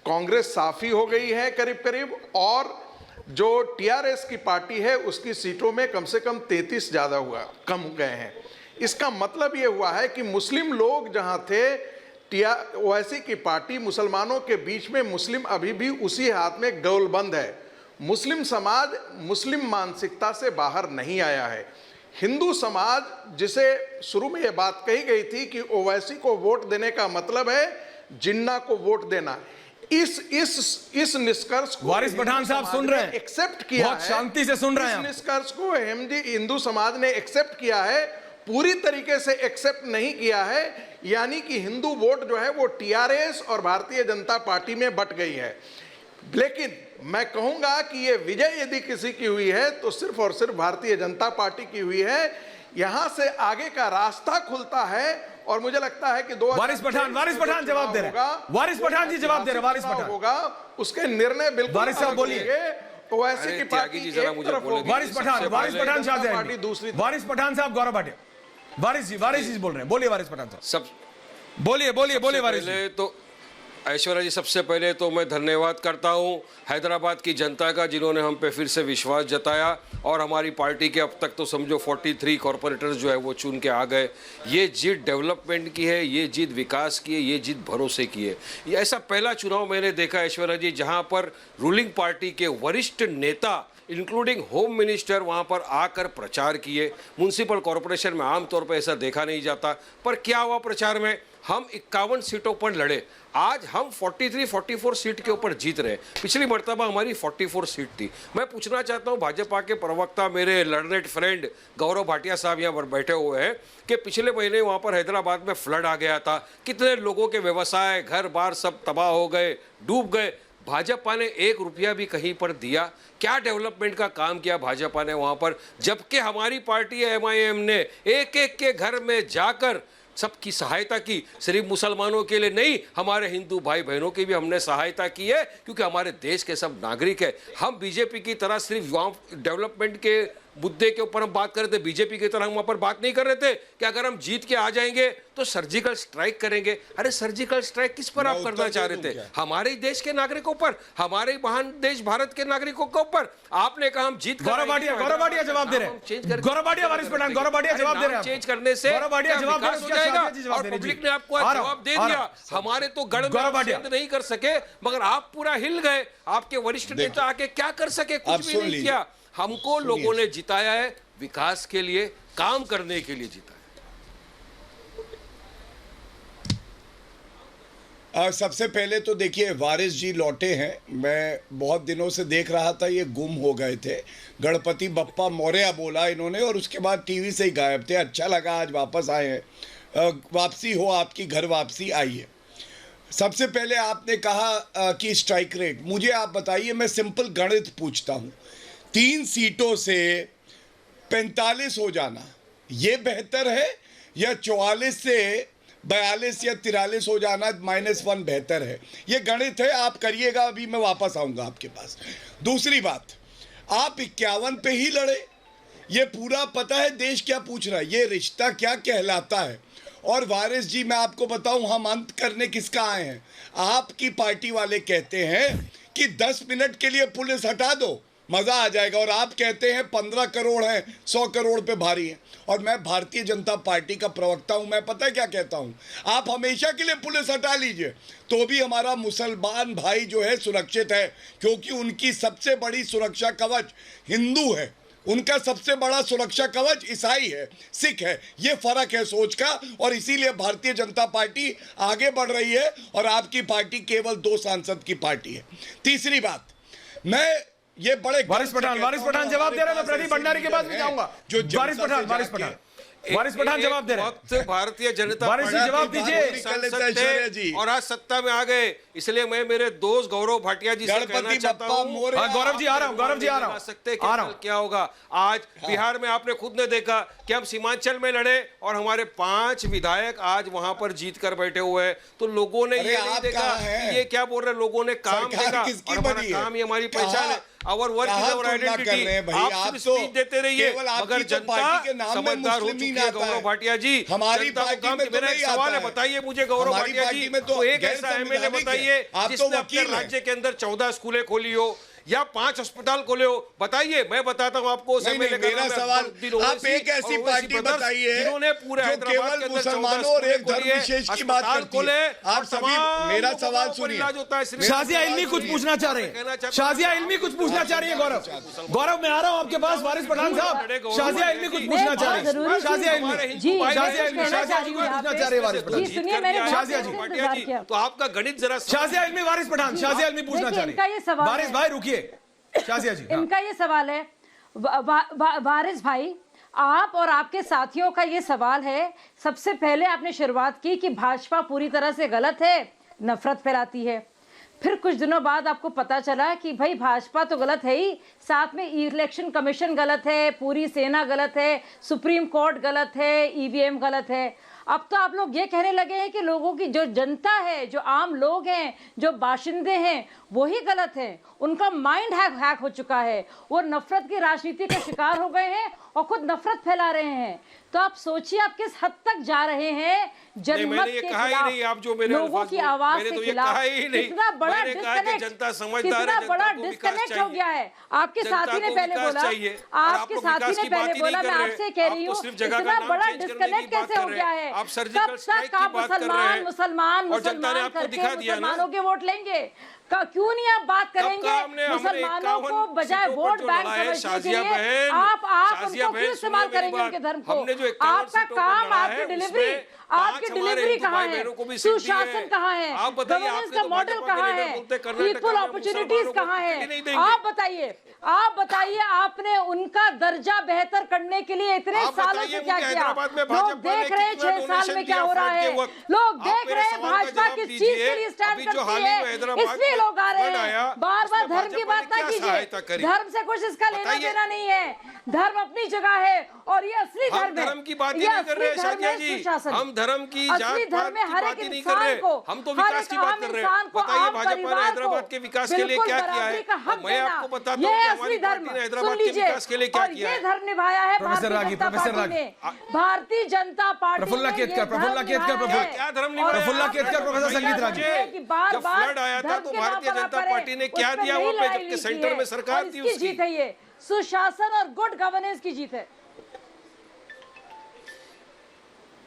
कांग्रेस साफी हो गई है करीब, और जो टीआरएस की पार्टी है उसकी सीटों में कम से कम 33 ज्यादा कम गए हैं। इसका मतलब ये हुआ है कि मुस्लिम लोग जहां थे, ओवैसी की पार्टी मुसलमानों के बीच में, मुस्लिम अभी भी उसी हाथ में गोलबंद है। मुस्लिम समाज मुस्लिम मानसिकता से बाहर नहीं आया है। हिंदू समाज, जिसे शुरू में यह बात कही गई थी कि ओवैसी को वोट देने का मतलब है जिन्ना को वोट देना, इस निष्कर्ष को वारिस पठान साहब सुन रहे हैं, एक्सेप्ट किया, बहुत शांति से सुन रहे हैं। इस निष्कर्ष को हिंदू समाज ने एक्सेप्ट किया है, पूरी तरीके से एक्सेप्ट नहीं किया है। यानी कि हिंदू वोट जो है वो टीआरएस और भारतीय जनता पार्टी में बट गई है। लेकिन मैं कहूंगा कि ये विजय यदि किसी की हुई है तो सिर्फ और सिर्फ भारतीय जनता पार्टी की हुई है। यहां से आगे का रास्ता खुलता है और मुझे लगता है कि वारिस पठान जवाब दे रहे हैं। वारिस पठान जी जवाब दे रहे हैं। वारिस पठान होगा, उसके निर्णय बिल्कुल वारिस साहब बोलिए। तो ऐसे की पार्टी एक तरफ होगी, वारिस पठान शाहजहां पार्टी दूसरी, वारिस पठान साहब गौरव भाटिया, वारिस जी बोल रहे हैं। बोलिए वारिस पठान साहब, सब बोलिए वारिस पहले तो ऐश्वर्या जी, सबसे पहले तो मैं धन्यवाद करता हूं हैदराबाद की जनता का, जिन्होंने हम पे फिर से विश्वास जताया और हमारी पार्टी के अब तक तो समझो 43 कॉरपोरेटर्स जो है वो चुन के आ गए। ये जीत डेवलपमेंट की है, ये जीत विकास की है, ये जीत भरोसे की है। ये ऐसा पहला चुनाव मैंने देखा ऐश्वर्या जी जहां पर रूलिंग पार्टी के वरिष्ठ नेता इंक्लूडिंग होम मिनिस्टर वहां पर आकर प्रचार किए। म्युनिसिपल कॉरपोरेशन में आमतौर पर ऐसा देखा नहीं जाता, पर क्या हुआ प्रचार में, हम 51 सीटों पर लड़े, आज हम 43-44 सीट के ऊपर जीत रहे। पिछली मर्तबा हमारी 44 सीट थी। मैं पूछना चाहता हूं भाजपा के प्रवक्ता मेरे लर्नेड फ्रेंड गौरव भाटिया साहब यहाँ पर बैठे हुए हैं कि पिछले महीने वहाँ पर हैदराबाद में फ्लड आ गया था, कितने लोगों के व्यवसाय घर बार सब तबाह हो गए, डूब गए। भाजपा ने 1 रुपया भी कहीं पर दिया? क्या डेवलपमेंट का काम किया भाजपा ने वहाँ पर? जबकि हमारी पार्टी MIM ने एक एक के घर में जाकर सबकी सहायता की। सिर्फ मुसलमानों के लिए नहीं, हमारे हिंदू भाई बहनों की भी हमने सहायता की है, क्योंकि हमारे देश के सब नागरिक है। हम बीजेपी की तरह सिर्फ डेवलपमेंट के मुद्दे के ऊपर हम बात कर रहे थे, बीजेपी की तरह हम वहां पर बात नहीं कर रहे थे कि अगर हम जीत के आ जाएंगे तो सर्जिकल स्ट्राइक करेंगे। अरे सर्जिकल स्ट्राइक किस पर आप करना चाह रहे थे? हमारे ही देश के नागरिकों पर, हमारे महान देश भारत के नागरिकों के ऊपर। आपने कहा हम जीत गौरव भाटिया जवाब दे रहे हैं। गौरव भाटिया वारिस पठान, गौरव भाटिया जवाब दे रहे हैं। चेंज करने से गौरव भाटिया जवाब दे जाएगा और पब्लिक ने आपको जवाब दे दिया। हमारे तो गढ़ में नहीं कर सके, मगर आप पूरा हिल गए। आपके वरिष्ठ नेता आके क्या कर सके? कुछ भी नहीं किया। हमको लोगों ने जिताया है विकास के लिए, काम करने के लिए जिताया। सबसे पहले तो देखिए वारिस जी लौटे हैं। मैं बहुत दिनों से देख रहा था ये गुम हो गए थे। गणपति बप्पा मौर्य बोला इन्होंने और उसके बाद टीवी से ही गायब थे। अच्छा लगा आज वापस आए हैं। वापसी हो आपकी, घर वापसी आई है। सबसे पहले आपने कहा कि स्ट्राइक रेट, मुझे आप बताइए, मैं सिंपल गणित पूछता हूँ, 3 सीटों से 45 हो जाना ये बेहतर है या 44 से 42 या 43 हो जाना -1 बेहतर है? ये गणित है, आप करिएगा, अभी मैं वापस आऊंगा आपके पास। दूसरी बात, आप 51 पे ही लड़े, ये पूरा पता है देश क्या पूछ रहा है, ये रिश्ता क्या कहलाता है। और वारिस जी मैं आपको बताऊं, हम अंत करने किसका आए हैं? आपकी पार्टी वाले कहते हैं कि 10 मिनट के लिए पुलिस हटा दो, मजा आ जाएगा, और आप कहते हैं 15 करोड़ है, 100 करोड़ पे भारी है। और मैं भारतीय जनता पार्टी का प्रवक्ता हूं, मैं पता है क्या कहता हूं, आप हमेशा के लिए पुलिस हटा लीजिए तो भी हमारा मुसलमान भाई जो है सुरक्षित है, क्योंकि उनकी सबसे बड़ी सुरक्षा कवच हिंदू है, उनका सबसे बड़ा सुरक्षा कवच ईसाई है, सिख है। ये फर्क है सोच का, और इसीलिए भारतीय जनता पार्टी आगे बढ़ रही है और आपकी पार्टी केवल 2 सांसद की पार्टी है। तीसरी बात, मैं ये बड़े वारिस पठान जवाब दे रहे हैं। मैं प्रदीप भंडारी के पास भी जाऊंगा। जो वारिस पठान जवाब दे रहे हैं। भारतीय जनता पार्टी जवाब दीजिए। और आज सत्ता में आ गए, इसलिए मैं मेरे दोस्त गौरव भाटिया जी से कहना चाहता हूं। गौरव जी आ रहा हूं। सकते क्या होगा आज बिहार में? आपने खुद ने देखा कि हम सीमांचल में लड़े और हमारे 5 विधायक आज वहां पर जीत कर बैठे हुए हैं। तो लोगों ने ये नहीं देखा कि ये क्या बोल रहे, लोगों ने काम देखा, और हमारा काम ही हमारी पहचान है। Our work is our identity। आप सिर्फ स्पीच देते रहिए, मगर जनता समझदार हो चुकी है। गौरव भाटिया जी, हमारी पार्टी में मेरा एक सवाल है, बताइए मुझे गौरव भाटिया जी, तो एक ऐसा MLA बताइए जिसने अपने राज्य के अंदर 14 स्कूलें खोली हो या 5 अस्पताल खोले हो, बताइए। मैं बताता हूं आपको। मेरा सवाल, आप एक ऐसी पार्टी बताइए जिन्होंने पूरे जो केवल मुसलमानों और एक धर्म विशेष की बात करती है। आप सभी मेरा सवाल सुनिए। शाजिया इल्मी कुछ पूछना चाह रहे हैं। शाजिया इल्मी कुछ पूछना चाह रही है। गौरव मैं आ रहा हूं आपके पास। वारिस पठान साहब, शाजिया इल्मी कुछ पूछना चाह रही है। शाजिया इल्मी पूछना चाह रहे हैं। वारिस पठान, शाजिया जी, तो आपका गणित जरा। शाजिया इल्मी, वारिस पठान, शाजिया इल्मी पूछना चाह रही है। वारिस भाई रुकिए, शाजिया जी। इनका ये सवाल है, वारिस भाई, आप और आपके साथियों का ये सवाल है, सबसे पहले आपने शुरुआत की कि भाजपा पूरी तरह से गलत है, नफरत फैलाती है। फिर कुछ दिनों बाद आपको पता चला कि भाई भाजपा तो गलत है ही, साथ में इलेक्शन कमीशन गलत है, पूरी सेना गलत है, सुप्रीम कोर्ट गलत है, EVM गलत है। अब तो आप लोग ये कहने लगे हैं कि लोगों की जो जनता है, जो आम लोग हैं, जो बाशिंदे हैं, वही गलत हैं, उनका माइंड हैक हो चुका है, वो नफरत की राजनीति का शिकार हो गए हैं और खुद नफरत फैला रहे हैं। तो आप सोचिए आप किस हद तक जा रहे हैं जनमत के खिलाफ, लोगों की आवाज के खिलाफ। कितना बड़ा डिस्कनेक्ट हो गया है। आपके साथी ने पहले बोला, आपके साथी ने पहले बोला, मैं आपसे कह रही हूँ, इतना बड़ा डिस्कनेक्ट कैसे हो गया है? कब तक आप मुसलमान करके मुसलमानों के वोट लेंगे? क्यों नहीं आप बात करेंगे मुसलमानों को बजाय वोट बैंक समझने के लिए? आप उनको क्यों इस्तेमाल करेंगे उनके धर्म को? आपका काम, आपकी डिलीवरी कहाँ है? सुशासन कहाँ है? गवर्नेंस का मॉडल कहाँ है? पीपल अपॉर्चुनिटीज कहाँ है? आप बताइए आपने उनका दर्जा बेहतर करने के लिए इतने सालों से क्या किया? लोग देख रहे हैं 6 साल में क्या हो रहा है। लोग देख रहे हैं भाजपा किस चीज के लिए स्टैंड करती है, इसलिए लोग आ रहे हैं। बार बार धर्म की बात ना कीजिए, धर्म से कुछ इसका लेना देना नहीं है। धर्म अपनी जगह है और ये असली धर्म है। धर्म की बात ही नहीं कर रहे शाजिया जी, हम धर्म की जात पात की बात ही नहीं कर रहे, हम तो विकास की बात कर रहे हैं। बताइए भाजपा ने हैदराबाद के विकास के लिए क्या किया है? मैं आपको बताता हूँ कि हमारी पार्टी ने हैदराबाद के विकास के लिए क्या किया है। धर्म निभाया है भारतीय जनता पार्टी। प्रफुल्ला केतकर, क्या धर्म निभाया? प्रफुल्ला केतकर, प्रोफेसर संगीत रागी। जब फ्लड आया था तो भारतीय जनता पार्टी ने क्या दिया वहाँ पे, जबकि सेंटर में सरकार थी उसकी? जीत है ये, सुशासन और गुड गवर्नेंस की जीत है।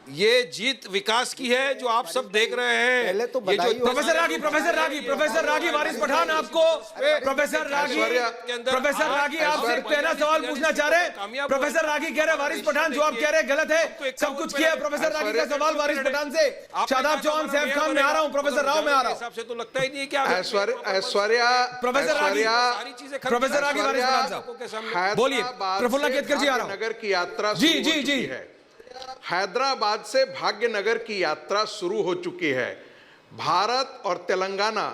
ये जीत विकास की है जो आप सब देख रहे हैं। पहले तो प्रोफेसर रागी वारिस पठान आपको, प्रोफेसर रागी आपसे पहला सवाल पूछना चाह रहे हैं। प्रोफेसर रागी कह रहे वारिस पठान जो आप कह रहे हैं गलत है, सब कुछ किया है। प्रोफेसर रागी का सवाल वारिस पठान से। शादाब चौहान, सैफ खान, मैं आ रहा हूँ, प्रोफेसर राव मैं आ रहा हूँ। हिसाब से तो लगता ही नहीं है कि ऐश्वर्या प्रोफेसर रागी वारिस पठान साहब बोलिए। प्रफुल्ला केतकर जी आ रहा हूँ। नगर की यात्रा जी है। हैदराबाद से भाग्यनगर की यात्रा शुरू हो चुकी है। भारत और तेलंगाना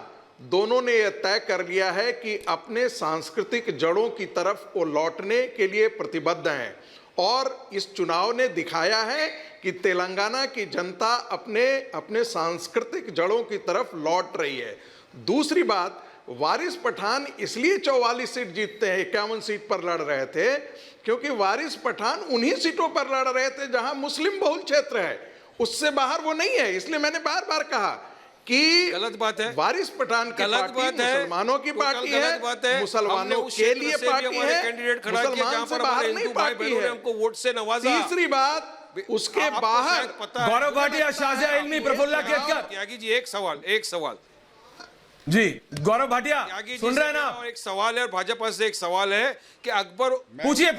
दोनों ने यह तय कर लिया है कि अपने सांस्कृतिक जड़ों की तरफ वो लौटने के लिए प्रतिबद्ध हैं और इस चुनाव ने दिखाया है कि तेलंगाना की जनता अपने सांस्कृतिक जड़ों की लौट लौट रही है। दूसरी बात, वारिस पठान इसलिए 44 सीट जीतते हैं, 51 सीट पर लड़ रहे थे, क्योंकि वारिस पठान उन्हीं सीटों पर लड़ रहे थे जहां मुस्लिम बहुल क्षेत्र है, उससे बाहर वो नहीं है। इसलिए मैंने बार बार कहा कि गलत बात है। वारिस पठान की पार्टी मुसलमानों की पार्टी है, मुसलमानों के लिए पार्टी है, मुसलमान से बाहर नहीं पार्टी है। हमको वोट से नवाजा। तीसरी बात, उसके बाहर गौरव भाटिया, शाजिया इल्मी, प्रफुल्ला केतकर। त्यागी जी एक सवाल जी, गौरव भाटिया सुन रहे हैं ना? और एक सवाल है और भाजपा से एक सवाल है कि अकबर, पूछिए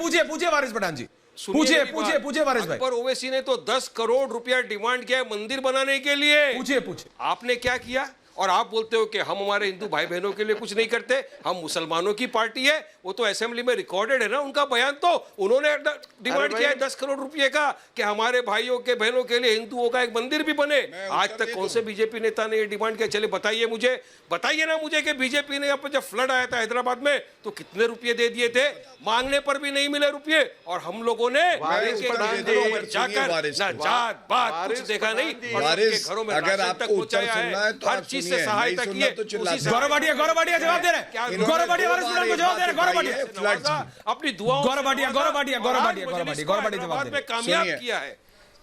वारिस पठान जी, पूछिए वारिस भाई। अकबर ओवैसी ने तो 10 करोड़ रुपया डिमांड किया है मंदिर बनाने के लिए। पूछिए आपने क्या किया? और आप बोलते हो कि हम हमारे हिंदू भाई बहनों के लिए कुछ नहीं करते, हम मुसलमानों की पार्टी है। वो तो असेंबली में रिकॉर्डेड है ना उनका बयान। तो उन्होंने डिमांड किया है 10 करोड़ रुपए का कि हमारे भाइयों के बहनों के लिए हिंदुओं का एक मंदिर भी बने। आज तक कौन से बीजेपी नेता ने ये डिमांड किया? चले बताइए ना मुझे कि बीजेपी ने यहाँ पर जब फ्लड आया था हैदराबाद में तो कितने रुपए दे दिए थे? मांगने पर भी नहीं मिले रुपए, और हम लोगों ने जाकर ना जात बात कुछ देखा नहीं, घरों में पहुंचाया है, हर चीज से सहायता की है। गौरव भाटिया जवाब दे रहे हैं। गौरव भाटिया वारिस पठान को जवाब दे रहे हैं। गौरव भाटिया अपनी दुआओं गौरव भाटिया जवाब दे रहे हैं। कामयाब किया है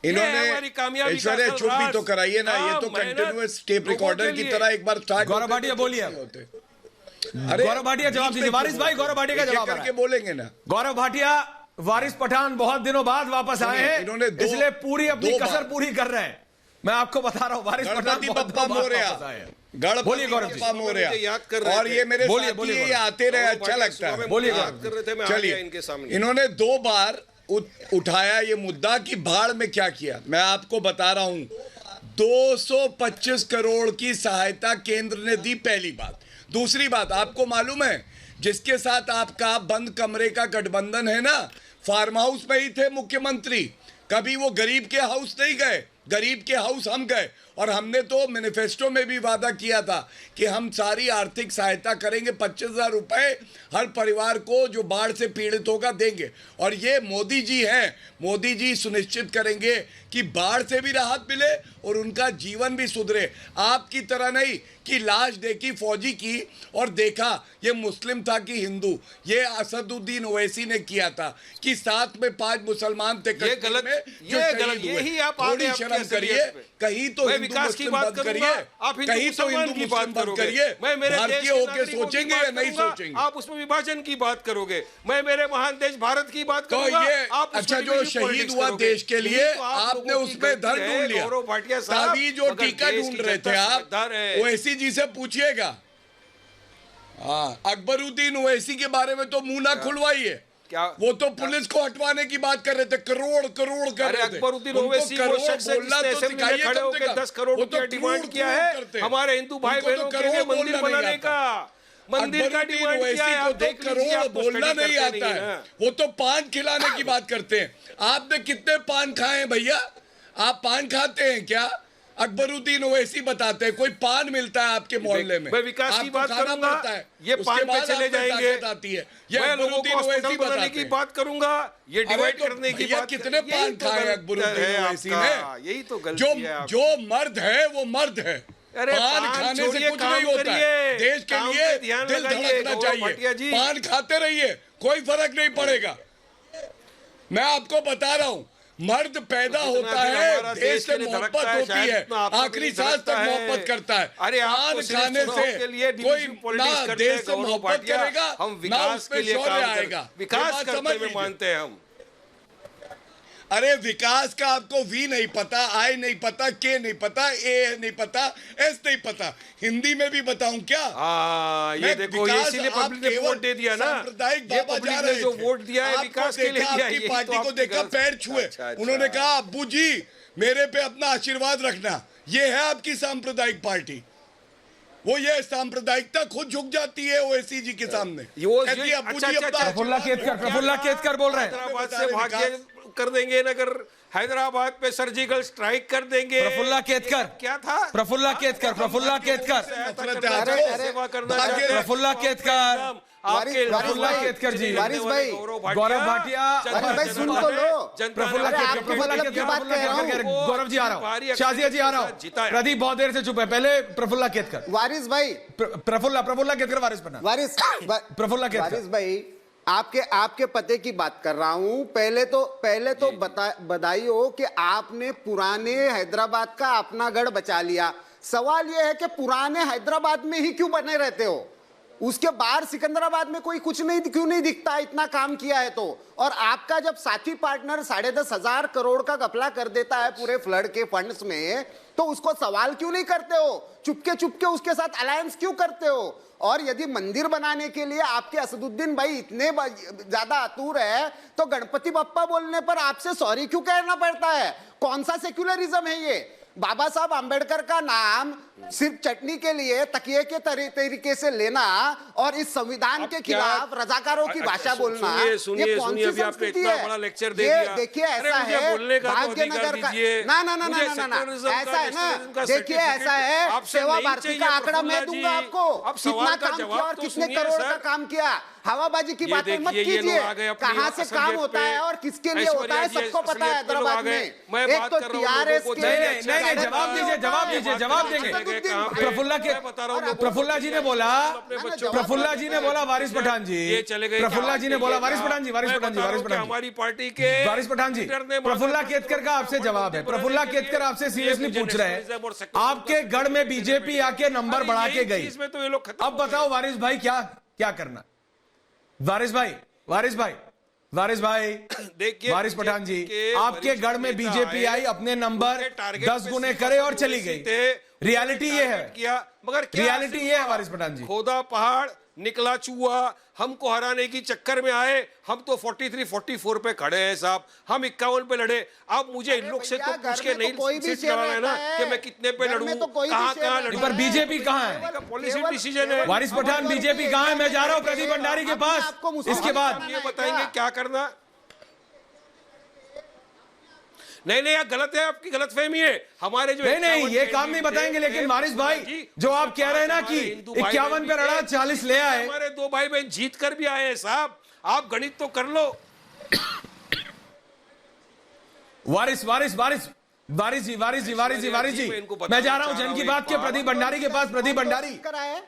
इन्होंने। ऐश्वर्या चुप भी तो कराइए ना, ये तो कंटिन्यूअस टेप रिकॉर्डर की तरह एक बार स्टार्ट। गौरव भाटिया बोलिए। अरे गौरव भाटिया जवाब दीजिए। वारिस भाई, गौरव भाटिया का जवाब करके बोलेंगे ना। गौरव भाटिया, वारिस पठान बहुत दिनों बाद वापस आए हैं, इसलिए पूरी अपनी कसर पूरी कर रहे हैं। मैं आपको बता रहा हूँ वारिस पठान बप्पा मोरया, बोलिए गौरव बप्पा मोरया, याद कर रहे और ये मेरे साथी ये आते रहे, अच्छा लगता है। बोलिए याद कर रहे थे, मैं आ गया इनके सामने। इन्होंने 2 बार उठाया ये मुद्दा कि भाड़ में क्या किया। मैं आपको बता रहा हूं, 225 करोड़ की सहायता केंद्र ने दी, पहली बात। दूसरी बात, आपको मालूम है जिसके साथ आपका बंद कमरे का गठबंधन है ना, फार्म हाउस में ही थे मुख्यमंत्री। कभी वो गरीब के हाउस नहीं गए, गरीब के हाउस हम गए और हमने तो मैनिफेस्टो में भी वादा किया था कि हम सारी आर्थिक सहायता करेंगे, 25,000 रुपए हर परिवार को जो बाढ़ से पीड़ित होगा देंगे। और ये मोदी जी हैं, मोदी जी सुनिश्चित करेंगे कि बाढ़ से भी राहत मिले और उनका जीवन भी सुधरे। आपकी तरह नहीं कि लाश देखी फौजी की और देखा ये मुस्लिम था कि हिंदू। ये असदुद्दीन ओवैसी ने किया था कि साथ में 5 मुसलमान थे, ये गलत, यही आप थोड़ी शर्म करिए। कहीं तो हिंदू विकास की मुस्लिम बात बंद करिए, आप कहीं तो हिंदू की बात मुस्लिम बंद करिए। भारतीय होके सोचेंगे या नहीं सोचेंगे? आप उसमें विभाजन की बात करोगे, मैं मेरे महान देश भारत की बात तो करूंगा। ये अच्छा जो शहीद हुआ देश के लिए आपने उसमें धर्म ढूंढ लिया। तभी जो टीका ढूंढ रहे थे आप ओवैसी जी से पूछिएगा। हाँ, अकबरुद्दीन ओवैसी के बारे में तो मुंह ना खुलवाइए। क्या वो तो पुलिस को हटवाने की बात कर रहे थे, करोड़ करोड़ कर रहे थे। अकबरुद्दीन ओवैसी वो शख्स है जिसने असेंबली में खड़े होकर 10 करोड़ रुपया डिमांड किया है हमारे हिंदू भाई बहनों के लिए मंदिर बनाने का। मंदिर का डिमांड किया है, आप देख लीजिए, करोड़ आप तो बोलना स्टडी नहीं करते आता नहीं है। ना। वो तो पान खिलाने की बात करते हैं। आपने कितने पान खाए हैं भैया? आप पान खाते हैं क्या? अकबरुद्दीन ओवैसी बताते हैं कोई पान मिलता है आपके मोहल्ले में? मैं विकास की बात करूंगा, ये उसके पान पे बाद चले आप में जाएंगे। ताकत आती है। ये मैं लोगों अकबरुद्दीन को हॉस्पिटल ओवैसी बनाने बताते की हैं। बात करूंगा, ये डिवाइड करने की बात। कितने पान खाए अकबरुद्दीन ओवैसी ने? यही तो गलती है। जो मर्द है वो मर्द है। अरे पान खाने से कुछ नहीं होता है। देश के लिए दिल धड़कना चाहिए। पान खाते रहिए, कोई फर्क नहीं पड़ेगा। मैं आपको बता रहा हूँ, मर्द पैदा होता है, देश से मोहब्बत होती है, आखिरी सांस तक मोहब्बत करता है। पान खाने से कोई ना देश से मोहब्बत करेगा, ना उसमें शौर्य आएगा। विकास करते में मानते हैं हम। अरे विकास का आपको वी नहीं पता, आई नहीं पता, के नहीं पता, ए नहीं पता, एस नहीं पता। हिंदी में भी बताऊं क्या? ये देखो, ये इसीलिए पब्लिक ने वोट दे दिया ना। ये पब्लिक ने जो वोट दिया है विकास के लिए दिया है। आपकी पार्टी को देखा, पैर छुए। उन्होंने कहा अब्बू जी मेरे पे अपना आशीर्वाद रखना। ये है आपकी सांप्रदायिक पार्टी। वो ये सांप्रदायिकता खुद झुक जाती है ओवैसी जी के सामने। प्रफुल्ला केतकर बोल रहे हैं, हैदराबाद से भाग्य कर देंगे, नगर हैदराबाद पे सर्जिकल स्ट्राइक कर देंगे। प्रफुल्ला केतकर क्या था? प्रफुल्ला केतकर सेवा करना चाहते हैं। प्रफुल्ला केतकर, आपके प्रफुल्ला केतकर जी, वारिस भाई, गौरव भाटिया, भाई सुन तो लो। प्रफुल्ला केतकर, गौरव जी आ रहा हूँ, शाजिया जी आ रहा हूँ, प्रदीप बहुत देर से चुप है। पहले प्रफुल्ला केतकर। वारिस भाई, प्रफुल्ला केतकर, वारिस पन्ना, प्रफुल्ला केतकर। वारिस भाई, आपके पते की बात कर रहा हूं। पहले तो बधाई हो कि आपने पुराने हैदराबाद का अपना गढ़ बचा लिया। सवाल यह है कि पुराने हैदराबाद में ही क्यों बने रहते हो? उसके बाहर सिकंदराबाद में कोई कुछ नहीं, क्यों नहीं दिखता? इतना काम किया है तो। और आपका जब साथी पार्टनर 10,500 करोड़ का घपला कर देता है पूरे फ्लड के फंड्स में, तो उसको सवाल क्यों नहीं करते हो? चुपके उसके साथ अलायंस क्यों करते हो? और यदि मंदिर बनाने के लिए आपके असदुद्दीन भाई इतने ज्यादा आतुर है, तो गणपति बप्पा बोलने पर आपसे सॉरी क्यों कहना पड़ता है? कौन सा सेक्युलरिज्म है ये? बाबा साहब आंबेडकर का नाम सिर्फ चटनी के लिए तकिए के तरीके से लेना और इस संविधान के खिलाफ रजाकारों की भाषा बोलना, ये कौन सी संस्कृति है? ये देखिए ऐसा है भाग्यनगर का, ना ऐसा है ना, देखिए ऐसा है, सेवा भारती का आंकड़ा मैं दूंगा आपको, कितना काम किया और कितने करोड़ का काम किया। हवाबाजी की बातें मत कीजिए। कहां से काम होता है और किसके लिए होता है सबको पता है हैदराबाद में। एक तो टीआरएस के, जवाब देंगे। प्रफुल्ला जी ने बोला वारिस पठान जी, प्रफुल्ला जी ने बोला वारिस पठान जी, हमारी पार्टी के वारिस पठान जी, प्रफुल्ला केतकर का आपसे जवाब है। प्रफुल्ला केतकर आपसे सीरियसली पूछ रहे हैं, आपके गढ़ में बीजेपी आके नंबर बढ़ा के गई, अब बताओ वारिस भाई क्या करना? वारिस पठान जी, आपके गढ़ में बीजेपी आई, अपने नंबर 10 गुने करे और चली गई। रियलिटी ये है, मगर रियलिटी ये है वारिस पठान जी। खोदा पहाड़ निकला चूहा, हमको हराने की चक्कर में आए। हम तो 43-44 पे खड़े हैं साहब, हम 51 पे लड़े। अब मुझे इन लोग से तो पूछ के नहीं सीट कराना है ना कि मैं कितने पे लड़ूं, कहां लड़ूं। पर बीजेपी कहां है? पॉलिसी डिसीजन है। वारिस पठान, बीजेपी कहां है? मैं जा रहा हूं प्रदीप भंडारी के पास, इसके बाद ये बताएंगे क्या करना। नहीं नहीं, गलत है, आपकी गलतफहमी है। हमारे जो नहीं ये काम नहीं बताएंगे, लेकिन वारिस भाई जो आप कह रहे हैं ना कि 51 पे लड़ा 40 ले आए, हमारे दो भाई बहन जीत कर भी आए हैं साहब, आप गणित तो कर लो। वारिस जी, मैं जा रहा हूं जन की बात के प्रदीप भंडारी के पास। प्रदीप भंडारी,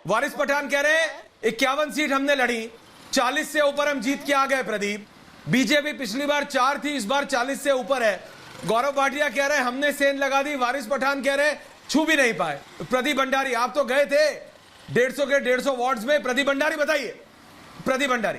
वारिस पठान कह रहे हैं 51 सीट हमने लड़ी, 40 से ऊपर हम जीत के आ गए। प्रदीप, बीजेपी पिछली बार 4 थी, इस बार 40 से ऊपर है। गौरव भाटिया कह रहे हैं हमने सेंध लगा दी, वारिस पठान कह रहे हैं छू भी नहीं पाए। प्रदीप भंडारी, आप तो गए थे 150 के 150 वार्ड्स में। प्रदीप भंडारी बताइए। प्रदीप भंडारी,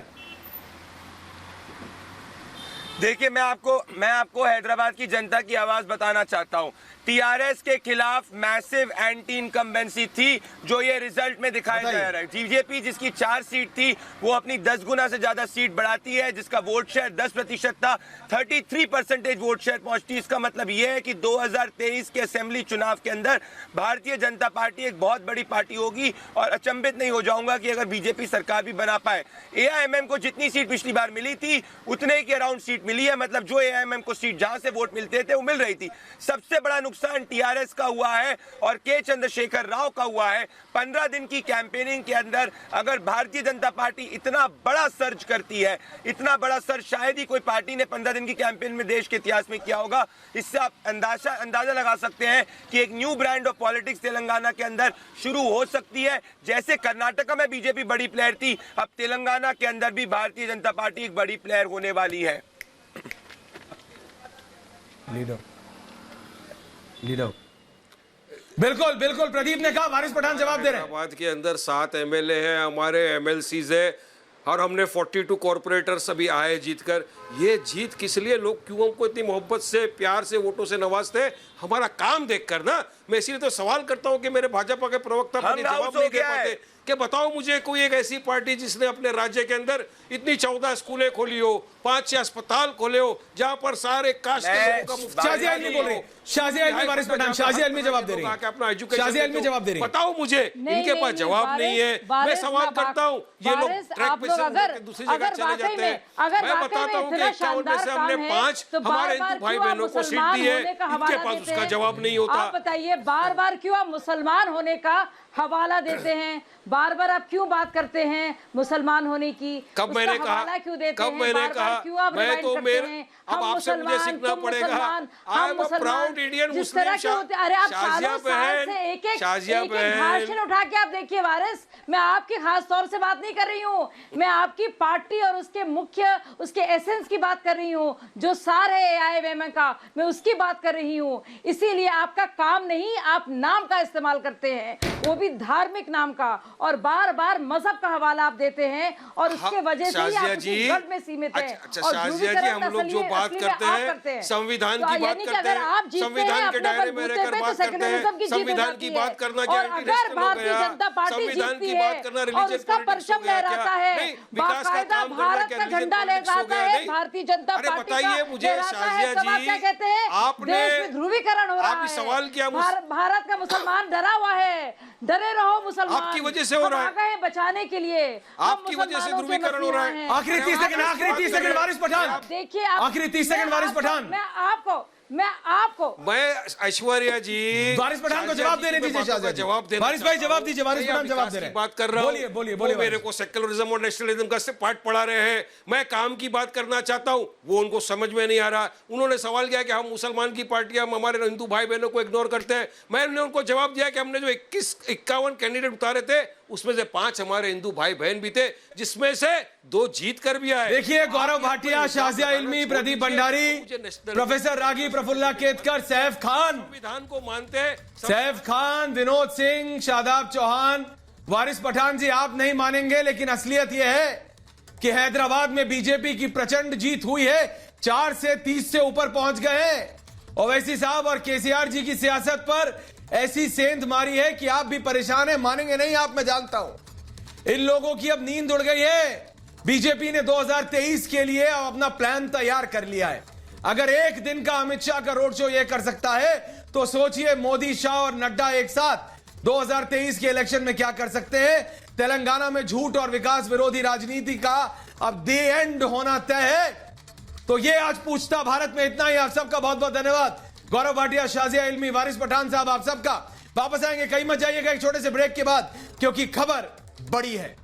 देखिए, मैं आपको हैदराबाद की जनता की आवाज बताना चाहता हूं। टीआरएस के खिलाफ मैसिव एंटी इनकम्बेंसी थी, जो ये रिजल्ट में दिखाया जा रहा है। बीजेपी जिसकी 4 सीट थी, वो अपनी 10 गुना से ज्यादा सीट बढ़ाती है, जिसका वोट शेयर 10% था, 33% वोट शेयर पहुंचती। इसका मतलब यह है कि 2023 के असेंबली चुनाव के अंदर भारतीय जनता पार्टी एक बहुत बड़ी पार्टी होगी। और अचंभित नहीं हो जाऊंगा कि अगर बीजेपी सरकार भी बना पाए। एआईएमएम को जितनी सीट पिछली बार मिली थी, उतने के अराउंड सीट मिली है। मतलब जो एआईएमएम को सीट जहां से वोट मिलते थे वो मिल रही थी। सबसे बड़ा नुकसान टीआरएस का हुआ है और के चंद्रशेखर राव का हुआ है। 15 दिन की कैंपेनिंग के अंदर अगर भारतीय जनता पार्टी इतना बड़ा सर्ज करती है, इतना बड़ा सर्ज शायद ही कोई पार्टी ने 15 दिन की कैंपेन में देश के इतिहास में किया होगा। इससे आप अंदाजा लगा सकते हैं कि एक new brand of politics Telangana के अंदर शुरू हो सकती है। जैसे कर्नाटका में बीजेपी बड़ी प्लेयर थी, अब तेलंगाना के अंदर भी भारतीय जनता पार्टी एक बड़ी प्लेयर होने वाली है। लीडर बिल्कुल प्रदीप ने कहा, वारिस पठान जवाब दे रहे हैं। हैदराबाद के अंदर 7 एमएलए हैं, हमारे एमएलसीज है, और हमने 42 कॉर्पोरेटर्स अभी आए जीतकर। ये जीत किस लिए, लोग क्यों हमको इतनी मोहब्बत से, प्यार से, वोटों से नवाजते? हमारा काम देखकर ना। मैं इसीलिए तो सवाल करता हूं कि मेरे भाजपा के प्रवक्ता जवाब नहीं दे पाते कि बताओ मुझे कोई एक ऐसी पार्टी जिसने अपने राज्य के अंदर इतनी 14 स्कूलें खोली हो, 5-6 अस्पताल खोले हो, जहां पर सारे कास्ट के लोगों का मुफ्त। शाजी आलमी बोल रहे हैं, शाजी आलमी, वारिस पठान, शाजी आलमी जवाब दे रही है। अपना एजुकेशन, शाजी आलमी जवाब दे रही है। बताओ मुझे, इनके पास जवाब नहीं है। मैं सवाल करता हूँ, ये लोग ट्रैक पे से दूसरी जगह चले जाते हैं। मैं बताता हूँ कि 51 में से हमने 5 हमारे हिंदू भाई बहनों को सीट दी है, इनके पास उसका जवाब नहीं होता। आप बताइए, बार बार क्यों आप मुसलमान होने का हवाला देते हैं? बार बार आप क्यों बात करते हैं मुसलमान होने की? कब मैंने कहा? क्यों देते कब हैं? मैंने बार-बार कहा? क्यों आप मैं तो मेरे अब आपसे मुझे सीखना पड़ेगा। I am a proud Indian Muslim. अरे आप सालों साल से एक भाषण उठा के आप देखिए वारिस, मैं आपकी खास तौर से बात नहीं कर रही हूँ, मैं आपकी पार्टी और उसके मुख्य, उसके एसेंस की बात कर रही हूँ, जो सार है एआईएमएम का, मैं उसकी बात कर रही हूँ। इसीलिए आपका काम नहीं, आप नाम का इस्तेमाल करते हैं, वो भी धार्मिक नाम का, और बार बार मजहब का हवाला आप देते हैं, और उसके वजह से ही आप उसी गढ़ में सीमित हैं। और हम लोग जो बात करते हैं संविधान की बात करते हैं, संविधान के दायरे में रहकर बात करते हैं, संविधान की बात करना क्या अगर भारतीय जनता पार्टी जीतती है और उसका परचम लहराता है, बाकायदा भारत का झंडा लहराता है, भारतीय जनता पार्टी बताइए मुझे शाजिया जी, क्या कहते हैं, आपने ध्रुवीकरण हो रहा है, सवाल किया, भारत का मुसलमान डरा हुआ है, डरे रहो मुसलमान, आपकी वजह से हो रहा है, बचाने के लिए आपकी वजह से ध्रुवीकरण हो रहा है। आखिरी 30 सेकंड वारिस पठान, देखिए आखिरी 30 सेकंड वारिस पठान। मैं ऐश्वर्या जी, वारिस पठान को जवाब देने दीजिए। जवाब देना, वारिस भाई जवाब दीजिए, वारिस पठान जवाब दे रहे हैं। बात कर रहा हूँ, बोलिए। मेरे को सेक्युलरिज्म और नेशनलिज्म का पाठ पढ़ा रहे हैं, मैं काम की बात करना चाहता हूँ, वो उनको समझ में नहीं आ रहा। उन्होंने सवाल किया कि हम मुसलमान की पार्टी, हम हमारे हिंदू भाई बहनों को इग्नोर करते हैं। मैंने उनको जवाब दिया कि हमने जो 51 कैंडिडेट उतारे थे, उसमें से 5 हमारे हिंदू भाई बहन भी थे, जिसमें से 2 जीत कर भी आए। देखिए, गौरव भाटिया, शाजिया इल्मी, प्रदीप भंडारी, प्रोफेसर रागी प्रफुल्ला केतकर, सैफ खान, संविधान को मानते हैं, सैफ खान, विनोद सिंह, शादाब चौहान, वारिस पठान जी, आप नहीं मानेंगे, लेकिन असलियत यह है कि हैदराबाद में बीजेपी की प्रचंड जीत हुई है, 4 से 30 से ऊपर पहुंच गए हैं। ओवैसी साहब और केसीआर जी की सियासत पर ऐसी सेंध मारी है कि आप भी परेशान हैं, मानेंगे नहीं आप, मैं जानता हूं। इन लोगों की अब नींद उड़ गई है। बीजेपी ने 2023 के लिए अपना प्लान तैयार कर लिया है। अगर एक दिन का अमित शाह का रोड शो यह कर सकता है, तो सोचिए मोदी, शाह और नड्डा एक साथ 2023 के इलेक्शन में क्या कर सकते हैं। तेलंगाना में झूठ और विकास विरोधी राजनीति का अब द एंड होना तय है। तो ये आज पूछता भारत में इतना ही। आप सबका बहुत बहुत धन्यवाद। गौरव भाटिया, शाजिया इल्मी, वारिस पठान साहब, आप सबका। वापस आएंगे, कहीं मत जाइएगा एक छोटे से ब्रेक के बाद, क्योंकि खबर बड़ी है।